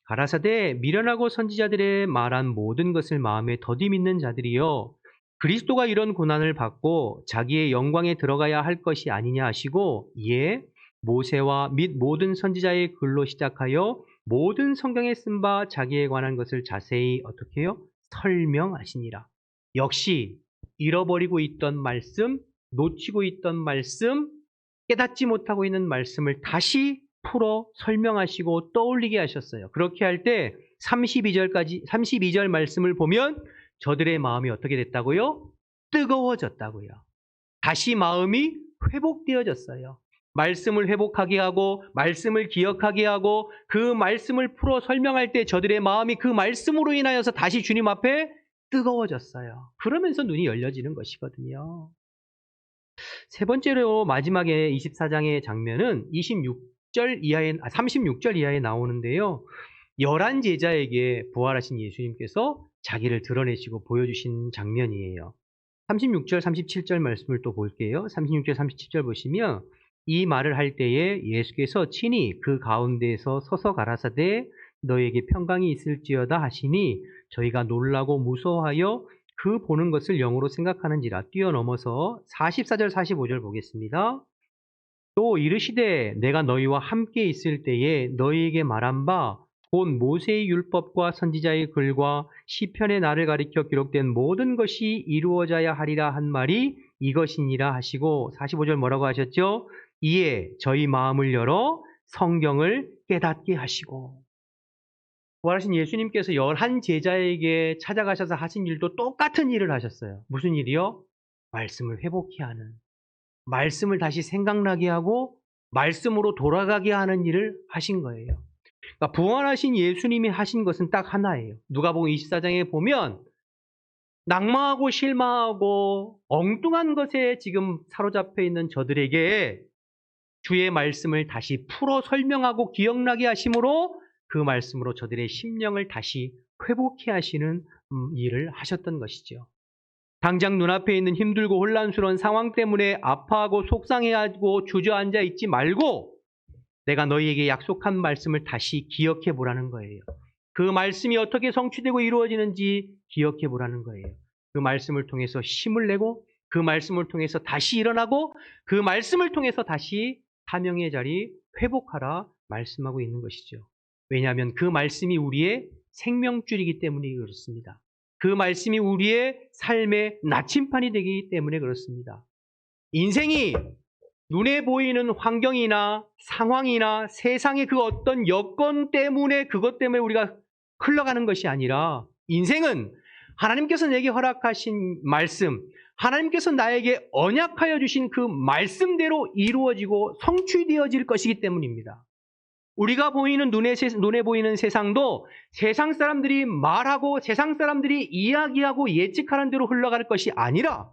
가라사대 미련하고 선지자들의 말한 모든 것을 마음에 더디 믿는 자들이여 그리스도가 이런 고난을 받고 자기의 영광에 들어가야 할 것이 아니냐 하시고 이에 모세와 및 모든 선지자의 글로 시작하여 모든 성경에 쓴 바 자기에 관한 것을 자세히 어떻게 해요? 설명하시니라. 역시 잃어버리고 있던 말씀, 놓치고 있던 말씀, 깨닫지 못하고 있는 말씀을 다시 풀어 설명하시고 떠올리게 하셨어요. 그렇게 할 때 32절 말씀을 보면 저들의 마음이 어떻게 됐다고요? 뜨거워졌다고요. 다시 마음이 회복되어졌어요. 말씀을 회복하게 하고 말씀을 기억하게 하고 그 말씀을 풀어 설명할 때 저들의 마음이 그 말씀으로 인하여서 다시 주님 앞에 뜨거워졌어요. 그러면서 눈이 열려지는 것이거든요. 세 번째로 마지막에 24장의 장면은 36절 이하에 나오는데요. 11 제자에게 부활하신 예수님께서 자기를 드러내시고 보여주신 장면이에요. 36절, 37절 말씀을 또 볼게요. 36절, 37절 보시면 이 말을 할 때에 예수께서 친히 그 가운데에서 서서 가라사대 너에게 평강이 있을지어다 하시니 저희가 놀라고 무서워하여 그 보는 것을 영으로 생각하는지라 뛰어넘어서 44절, 45절 보겠습니다. 또 이르시되 내가 너희와 함께 있을 때에 너희에게 말한 바 곧 모세의 율법과 선지자의 글과 시편의 나를 가리켜 기록된 모든 것이 이루어져야 하리라 한 말이 이것이니라 하시고 45절 뭐라고 하셨죠? 이에 저희 마음을 열어 성경을 깨닫게 하시고 부활하신 예수님께서 11 제자에게 찾아가셔서 하신 일도 똑같은 일을 하셨어요. 무슨 일이요? 말씀을 회복케 하는, 말씀을 다시 생각나게 하고 말씀으로 돌아가게 하는 일을 하신 거예요. 그러니까 부활하신 예수님이 하신 것은 딱 하나예요. 누가복음 24장에 보면 낭망하고 실망하고 엉뚱한 것에 지금 사로잡혀 있는 저들에게 주의 말씀을 다시 풀어 설명하고 기억나게 하심으로 그 말씀으로 저들의 심령을 다시 회복케 하시는 일을 하셨던 것이죠. 당장 눈앞에 있는 힘들고 혼란스러운 상황 때문에 아파하고 속상해하고 주저앉아 있지 말고 내가 너희에게 약속한 말씀을 다시 기억해 보라는 거예요. 그 말씀이 어떻게 성취되고 이루어지는지 기억해 보라는 거예요. 그 말씀을 통해서 힘을 내고 그 말씀을 통해서 다시 일어나고 그 말씀을 통해서 다시 사명의 자리 회복하라 말씀하고 있는 것이죠. 왜냐하면 그 말씀이 우리의 생명줄이기 때문에 그렇습니다. 그 말씀이 우리의 삶의 나침판이 되기 때문에 그렇습니다. 인생이 눈에 보이는 환경이나 상황이나 세상의 그 어떤 여건 때문에 그것 때문에 우리가 흘러가는 것이 아니라 인생은 하나님께서 내게 허락하신 말씀, 하나님께서 나에게 언약하여 주신 그 말씀대로 이루어지고 성취되어질 것이기 때문입니다. 우리가 보이는 눈에 보이는 세상도 세상 사람들이 말하고 세상 사람들이 이야기하고 예측하는 대로 흘러갈 것이 아니라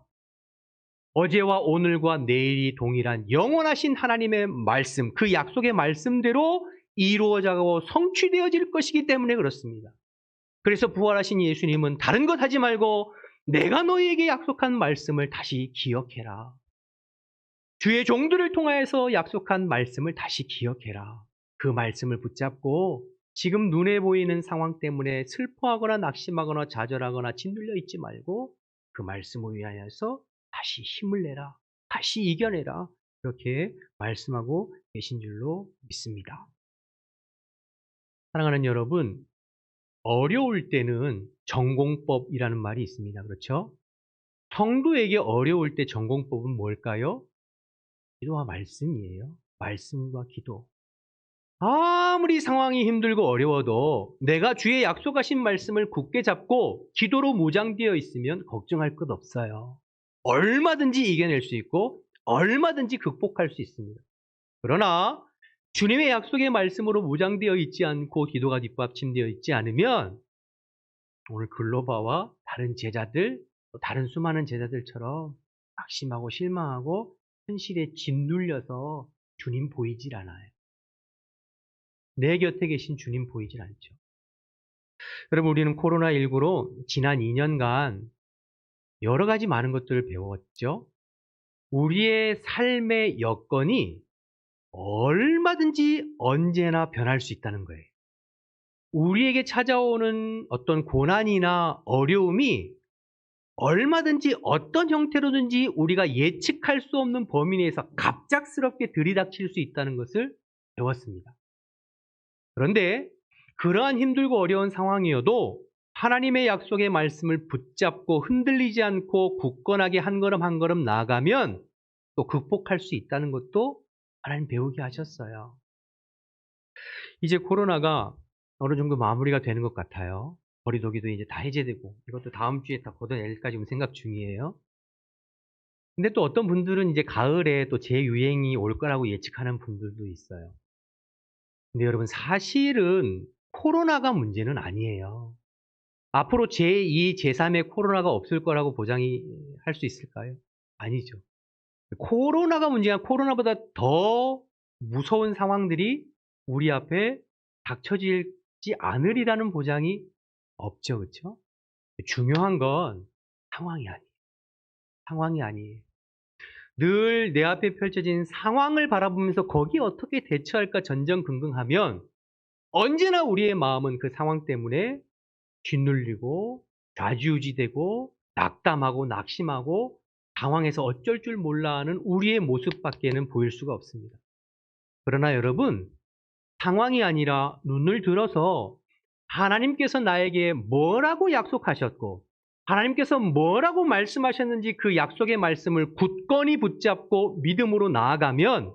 어제와 오늘과 내일이 동일한 영원하신 하나님의 말씀, 그 약속의 말씀대로 이루어져가고 성취되어질 것이기 때문에 그렇습니다. 그래서 부활하신 예수님은 다른 것 하지 말고 내가 너희에게 약속한 말씀을 다시 기억해라. 주의 종들을 통하여서 약속한 말씀을 다시 기억해라. 그 말씀을 붙잡고 지금 눈에 보이는 상황 때문에 슬퍼하거나 낙심하거나 좌절하거나 짓눌려 있지 말고 그 말씀을 위하여서 다시 힘을 내라. 다시 이겨내라. 그렇게 말씀하고 계신 줄로 믿습니다. 사랑하는 여러분, 어려울 때는 전공법이라는 말이 있습니다. 그렇죠? 성도에게 어려울 때 전공법은 뭘까요? 기도와 말씀이에요. 말씀과 기도. 아무리 상황이 힘들고 어려워도 내가 주의 약속하신 말씀을 굳게 잡고 기도로 무장되어 있으면 걱정할 것 없어요. 얼마든지 이겨낼 수 있고 얼마든지 극복할 수 있습니다. 그러나 주님의 약속의 말씀으로 무장되어 있지 않고 기도가 뒷받침되어 있지 않으면 오늘 글로바와 다른 제자들, 또 다른 수많은 제자들처럼 낙심하고 실망하고 현실에 짓눌려서 주님 보이질 않아요. 내 곁에 계신 주님 보이질 않죠. 여러분, 우리는 코로나19로 지난 2년간 여러 가지 많은 것들을 배웠죠. 우리의 삶의 여건이 얼마든지 언제나 변할 수 있다는 거예요. 우리에게 찾아오는 어떤 고난이나 어려움이 얼마든지 어떤 형태로든지 우리가 예측할 수 없는 범위 내에서 갑작스럽게 들이닥칠 수 있다는 것을 배웠습니다. 그런데 그러한 힘들고 어려운 상황이어도 하나님의 약속의 말씀을 붙잡고 흔들리지 않고 굳건하게 한 걸음 한 걸음 나아가면 또 극복할 수 있다는 것도 하나님 배우게 하셨어요. 이제 코로나가 어느 정도 마무리가 되는 것 같아요. 거리두기도 이제 다 해제되고 이것도 다음 주에 다 걷어낼까 지금 생각 중이에요. 근데 또 어떤 분들은 이제 가을에 또 재유행이 올 거라고 예측하는 분들도 있어요. 근데 여러분, 사실은 코로나가 문제는 아니에요. 앞으로 제2, 제3의 코로나가 없을 거라고 보장이 할 수 있을까요? 아니죠. 코로나가 문제가 코로나보다 더 무서운 상황들이 우리 앞에 닥쳐지지 않으리라는 보장이 없죠. 그렇죠? 중요한 건 상황이 아니에요. 상황이 아니에요. 늘 내 앞에 펼쳐진 상황을 바라보면서 거기에 어떻게 대처할까 전전긍긍하면 언제나 우리의 마음은 그 상황 때문에 짓눌리고 좌지우지되고 낙담하고 낙심하고 당황해서 어쩔 줄 몰라 하는 우리의 모습밖에는 보일 수가 없습니다. 그러나 여러분, 상황이 아니라 눈을 들어서 하나님께서 나에게 뭐라고 약속하셨고 하나님께서 뭐라고 말씀하셨는지 그 약속의 말씀을 굳건히 붙잡고 믿음으로 나아가면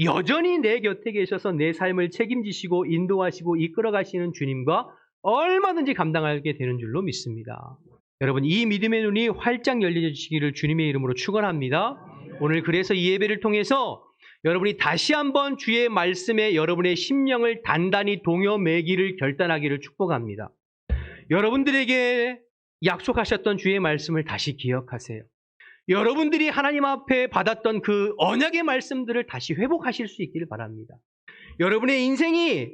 여전히 내 곁에 계셔서 내 삶을 책임지시고 인도하시고 이끌어 가시는 주님과 얼마든지 감당하게 되는 줄로 믿습니다. 여러분, 이 믿음의 눈이 활짝 열려지시기를 주님의 이름으로 축원합니다. 오늘 그래서 이 예배를 통해서 여러분이 다시 한번 주의 말씀에 여러분의 심령을 단단히 동여 매기를 결단하기를 축복합니다. 여러분들에게 약속하셨던 주의 말씀을 다시 기억하세요. 여러분들이 하나님 앞에 받았던 그 언약의 말씀들을 다시 회복하실 수 있기를 바랍니다. 여러분의 인생이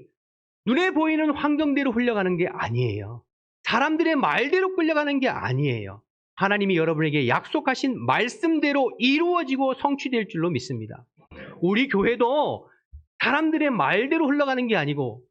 눈에 보이는 환경대로 흘러가는 게 아니에요. 사람들의 말대로 끌려가는 게 아니에요. 하나님이 여러분에게 약속하신 말씀대로 이루어지고 성취될 줄로 믿습니다. 우리 교회도 사람들의 말대로 흘러가는 게 아니고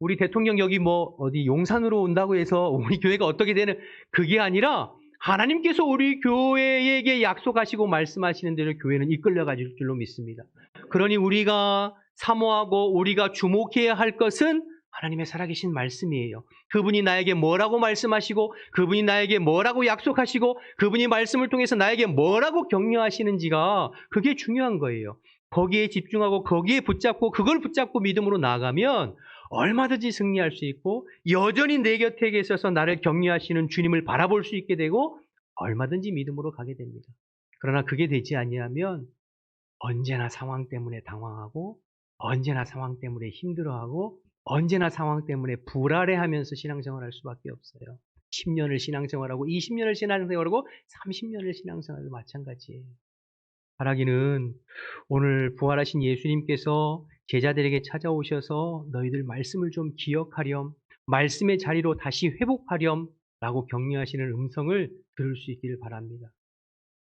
우리 대통령 여기 어디 용산으로 온다고 해서 우리 교회가 어떻게 되는 그게 아니라 하나님께서 우리 교회에게 약속하시고 말씀하시는 대로 교회는 이끌려가질 줄로 믿습니다. 그러니 우리가 사모하고 우리가 주목해야 할 것은 하나님의 살아계신 말씀이에요. 그분이 나에게 뭐라고 말씀하시고 그분이 나에게 뭐라고 약속하시고 그분이 말씀을 통해서 나에게 뭐라고 격려하시는지가 그게 중요한 거예요. 거기에 집중하고 거기에 붙잡고 그걸 붙잡고 믿음으로 나아가면 얼마든지 승리할 수 있고 여전히 내 곁에 계셔서 나를 격려하시는 주님을 바라볼 수 있게 되고 얼마든지 믿음으로 가게 됩니다. 그러나 그게 되지 아니하면 언제나 상황 때문에 당황하고 언제나 상황 때문에 힘들어하고 언제나 상황 때문에 불안해하면서 신앙생활할 수밖에 없어요. 10년을 신앙생활하고 20년을 신앙생활하고 30년을 신앙생활도 마찬가지예요. 바라기는 오늘 부활하신 예수님께서 제자들에게 찾아오셔서 너희들 말씀을 좀 기억하렴, 말씀의 자리로 다시 회복하렴 라고 격려하시는 음성을 들을 수 있기를 바랍니다.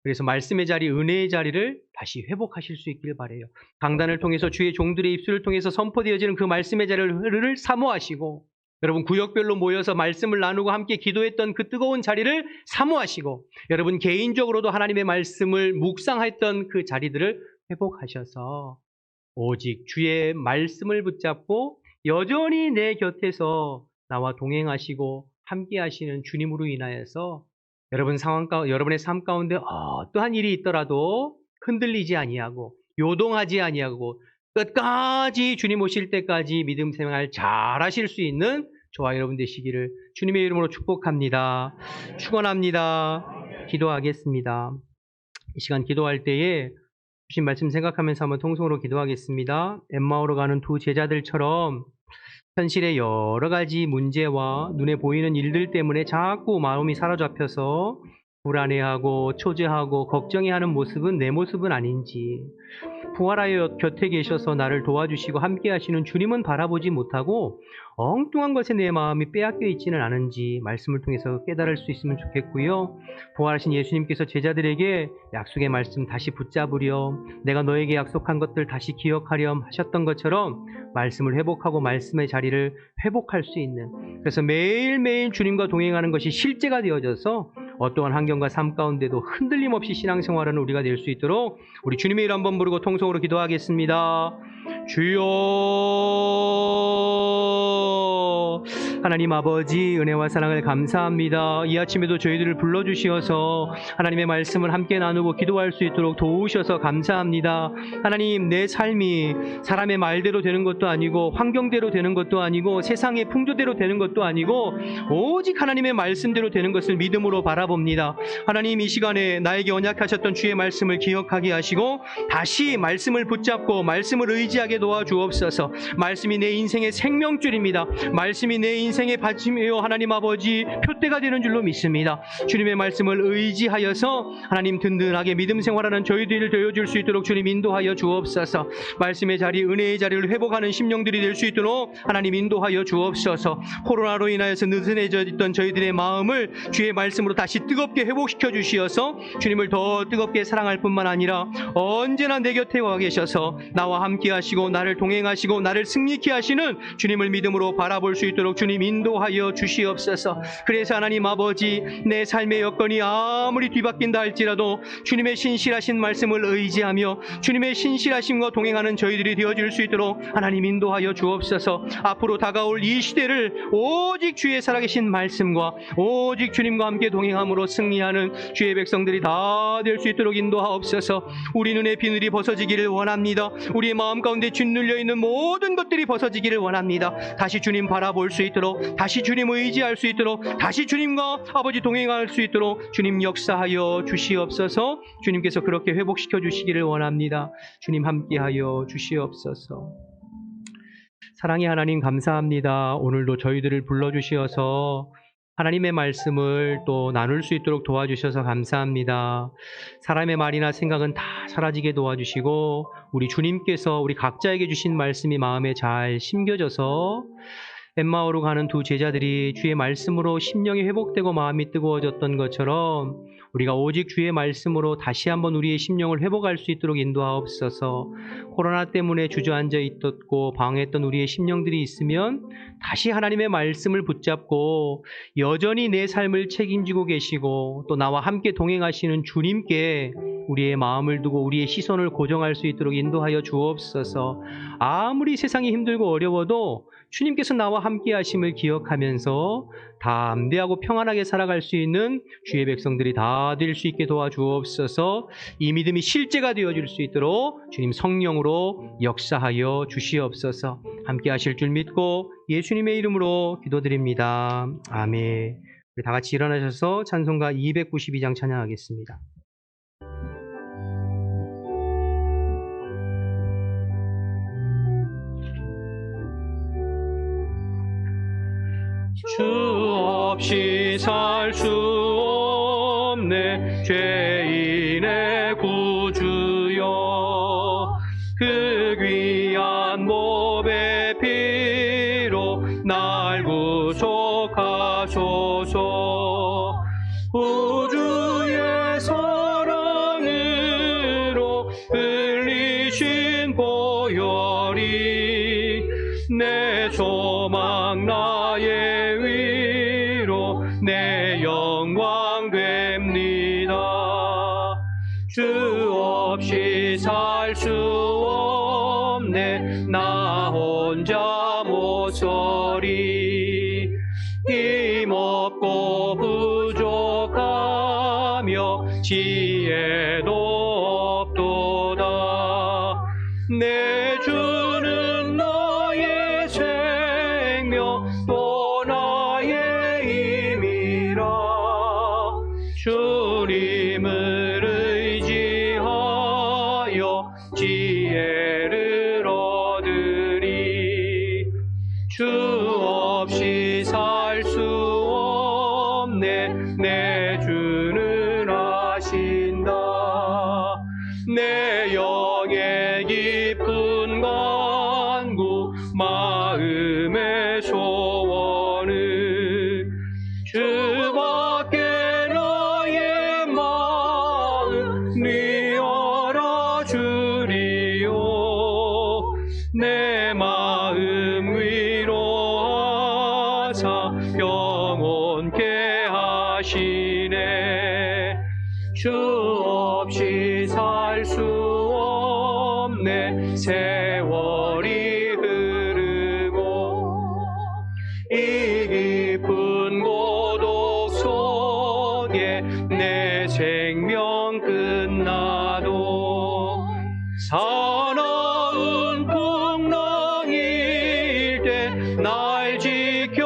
그래서 말씀의 자리, 은혜의 자리를 다시 회복하실 수 있기를 바라요. 강단을 통해서 주의 종들의 입술을 통해서 선포되어지는 그 말씀의 자리를 사모하시고 여러분 구역별로 모여서 말씀을 나누고 함께 기도했던 그 뜨거운 자리를 사모하시고 여러분 개인적으로도 하나님의 말씀을 묵상했던 그 자리들을 회복하셔서 오직 주의 말씀을 붙잡고 여전히 내 곁에서 나와 동행하시고 함께 하시는 주님으로 인하여서 여러분의 삶 가운데 어떠한 일이 있더라도 흔들리지 아니하고 요동하지 아니하고 끝까지 주님 오실 때까지 믿음 생활 잘 하실 수 있는 저와 여러분 되시기를 주님의 이름으로 축복합니다. 축원합니다. 기도하겠습니다. 이 시간 기도할 때에 주신 말씀 생각하면서 한번 통성으로 기도하겠습니다. 엠마오로 가는 두 제자들처럼 현실의 여러 가지 문제와 눈에 보이는 일들 때문에 자꾸 마음이 사로잡혀서 불안해하고 초조하고 걱정해하는 모습은 내 모습은 아닌지, 부활하여 곁에 계셔서 나를 도와주시고 함께 하시는 주님은 바라보지 못하고 엉뚱한 것에 내 마음이 빼앗겨 있지는 않은지 말씀을 통해서 깨달을 수 있으면 좋겠고요. 부활하신 예수님께서 제자들에게 약속의 말씀 다시 붙잡으렴, 내가 너에게 약속한 것들 다시 기억하렴 하셨던 것처럼 말씀을 회복하고 말씀의 자리를 회복할 수 있는, 그래서 매일매일 주님과 동행하는 것이 실제가 되어져서 어떠한 환경과 삶 가운데도 흔들림 없이 신앙생활하는 우리가 될 수 있도록 우리 주님의 이름 한번 부르고 통성으로 기도하겠습니다. 주여, 하나님 아버지 은혜와 사랑을 감사합니다. 이 아침에도 저희들을 불러주시어서 하나님의 말씀을 함께 나누고 기도할 수 있도록 도우셔서 감사합니다. 하나님, 내 삶이 사람의 말대로 되는 것도 아니고 환경대로 되는 것도 아니고 세상의 풍조대로 되는 것도 아니고 오직 하나님의 말씀대로 되는 것을 믿음으로 바라봅니다. 하나님, 이 시간에 나에게 언약하셨던 주의 말씀을 기억하게 하시고 다시 말씀을 붙잡고 말씀을 의지하게 도와주옵소서. 말씀이 내 인생의 생명줄입니다. 말씀이 내 인생의 받침이요 하나님 아버지 표대가 되는 줄로 믿습니다. 주님의 말씀을 의지하여서 하나님 든든하게 믿음 생활하는 저희들을 되어줄 수 있도록 주님 인도하여 주옵소서. 말씀의 자리, 은혜의 자리를 회복하는 심령들이 될 수 있도록 하나님 인도하여 주옵소서. 코로나로 인하여서 느슨해져 있던 저희들의 마음을 주의 말씀으로 다시 뜨겁게 회복시켜 주시어서 주님을 더 뜨겁게 사랑할 뿐만 아니라 언제나 내 곁에 와 계셔서 나와 함께 하시고 나를 동행하시고 나를 승리케 하시는 주님을 믿음으로 바라볼 수 있도록 주님 인도하여 주시옵소서. 그래서 하나님 아버지, 내 삶의 여건이 아무리 뒤바뀐다 할지라도 주님의 신실하신 말씀을 의지하며 주님의 신실하심과 동행하는 저희들이 되어줄 수 있도록 하나님 인도하여 주옵소서. 앞으로 다가올 이 시대를 오직 주의 살아계신 말씀과 오직 주님과 함께 동행함으로 승리하는 주의 백성들이 다 될 수 있도록 인도하옵소서. 우리 눈에 비늘이 벗어지기를 원합니다. 우리의 마음 가운데 짓눌려 있는 모든 것들이 벗어지기를 원합니다. 다시 주님 바라볼 수 있도록, 다시 주님 의지할 수 있도록, 다시 주님과 아버지 동행할 수 있도록 주님 역사하여 주시옵소서. 주님께서 그렇게 회복시켜 주시기를 원합니다. 주님 함께하여 주시옵소서. 사랑의 하나님 감사합니다. 오늘도 저희들을 불러주시어서 하나님의 말씀을 또 나눌 수 있도록 도와주셔서 감사합니다. 사람의 말이나 생각은 다 사라지게 도와주시고 우리 주님께서 우리 각자에게 주신 말씀이 마음에 잘 심겨져서 엠마오로 가는 두 제자들이 주의 말씀으로 심령이 회복되고 마음이 뜨거워졌던 것처럼 우리가 오직 주의 말씀으로 다시 한번 우리의 심령을 회복할 수 있도록 인도하옵소서. 코로나 때문에 주저앉아 있었고 방해했던 우리의 심령들이 있으면 다시 하나님의 말씀을 붙잡고 여전히 내 삶을 책임지고 계시고 또 나와 함께 동행하시는 주님께 우리의 마음을 두고 우리의 시선을 고정할 수 있도록 인도하여 주옵소서. 아무리 세상이 힘들고 어려워도 주님께서 나와 함께 하심을 기억하면서 담대하고 평안하게 살아갈 수 있는 주의 백성들이 다 될 수 있게 도와주옵소서. 이 믿음이 실제가 되어질 수 있도록 주님 성령으로 역사하여 주시옵소서. 함께 하실 줄 믿고 예수님의 이름으로 기도드립니다. 아멘. 우리 다 같이 일어나셔서 찬송가 292장 찬양하겠습니다. 주 없이 살 수 없네 죄인의 구주여, 그 귀한 몸의 피로 날 구속하소서. 구주의 사랑으로 흘리신 보혈이 내 소망 나의 위로 내 영광 됩니다. 주 없이 살 수 없네 나 혼자 못 서리. 힘없고 부족하며 지혜도 없도다. 내 주는 나의 생명 또 나의 힘이라. 주님을 의지하여 지혜를 얻으리. 주 없이 살 수 없네. 내 주는 아신다. 내 영의 깊은 간구 마음의 소원은 주밖에 나의 마음 네 알아주리요. 내 마음 위로하사 영원케 하시네. 주 없이 살 수 없네. 세월이 흐르고 이 깊은 고독 속에 내 생명 끝나도 사나운 풍랑일 때 날 지켜주시니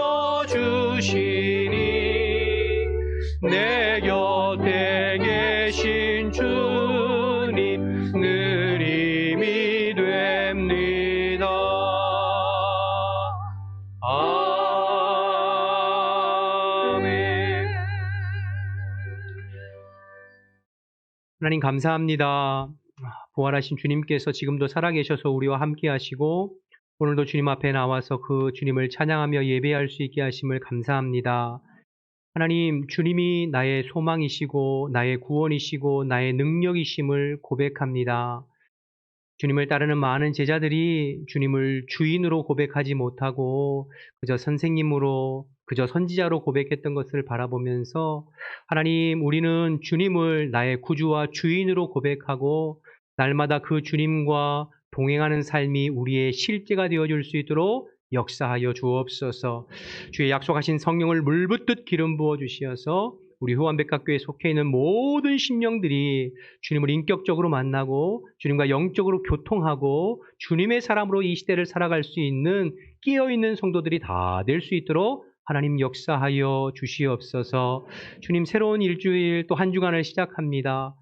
내 곁에 계신 주님 늘 힘이 됩니다. 아멘. 하나님 감사합니다. 부활하신 주님께서 지금도 살아계셔서 우리와 함께 하시고 오늘도 주님 앞에 나와서 그 주님을 찬양하며 예배할 수 있게 하심을 감사합니다. 하나님, 주님이 나의 소망이시고 나의 구원이시고 나의 능력이심을 고백합니다. 주님을 따르는 많은 제자들이 주님을 주인으로 고백하지 못하고 그저 선생님으로, 그저 선지자로 고백했던 것을 바라보면서 하나님, 우리는 주님을 나의 구주와 주인으로 고백하고 날마다 그 주님과 동행하는 삶이 우리의 실제가 되어줄 수 있도록 역사하여 주옵소서. 주의 약속하신 성령을 물붓듯 기름 부어 주시어서 우리 후원백학교에 속해 있는 모든 심령들이 주님을 인격적으로 만나고 주님과 영적으로 교통하고 주님의 사람으로 이 시대를 살아갈 수 있는 깨어있는 성도들이 다 될 수 있도록 하나님 역사하여 주시옵소서. 주님, 새로운 일주일 또 한 주간을 시작합니다.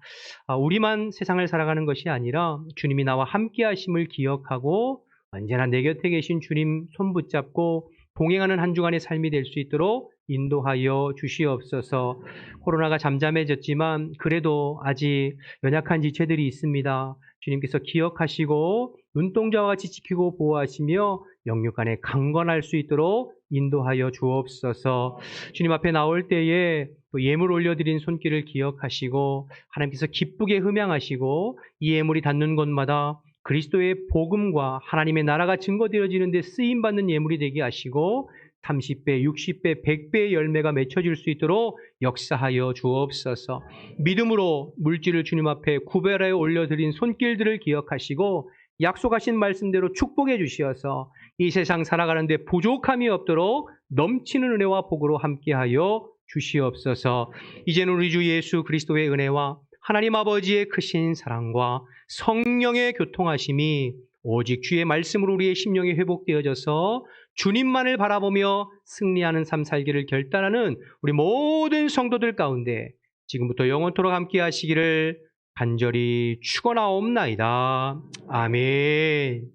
우리만 세상을 살아가는 것이 아니라 주님이 나와 함께 하심을 기억하고 언제나 내 곁에 계신 주님 손 붙잡고 동행하는 한 주간의 삶이 될 수 있도록 인도하여 주시옵소서. 코로나가 잠잠해졌지만 그래도 아직 연약한 지체들이 있습니다. 주님께서 기억하시고 눈동자와 같이 지키고 보호하시며 영육 안에 강건할 수 있도록 인도하여 주옵소서. 주님 앞에 나올 때에 또 예물 올려드린 손길을 기억하시고 하나님께서 기쁘게 흠양하시고 이 예물이 닿는 곳마다 그리스도의 복음과 하나님의 나라가 증거되어지는 데 쓰임받는 예물이 되게 하시고 30배, 60배, 100배의 열매가 맺혀질 수 있도록 역사하여 주옵소서. 믿음으로 물질을 주님 앞에 구별하여 올려드린 손길들을 기억하시고 약속하신 말씀대로 축복해 주시어서 이 세상 살아가는데 부족함이 없도록 넘치는 은혜와 복으로 함께하여 주시옵소서. 이제는 우리 주 예수 그리스도의 은혜와 하나님 아버지의 크신 사랑과 성령의 교통하심이 오직 주의 말씀으로 우리의 심령이 회복되어져서 주님만을 바라보며 승리하는 삶 살기를 결단하는 우리 모든 성도들 가운데 지금부터 영원토록 함께 하시기를 간절히 축원하옵나이다. 아멘.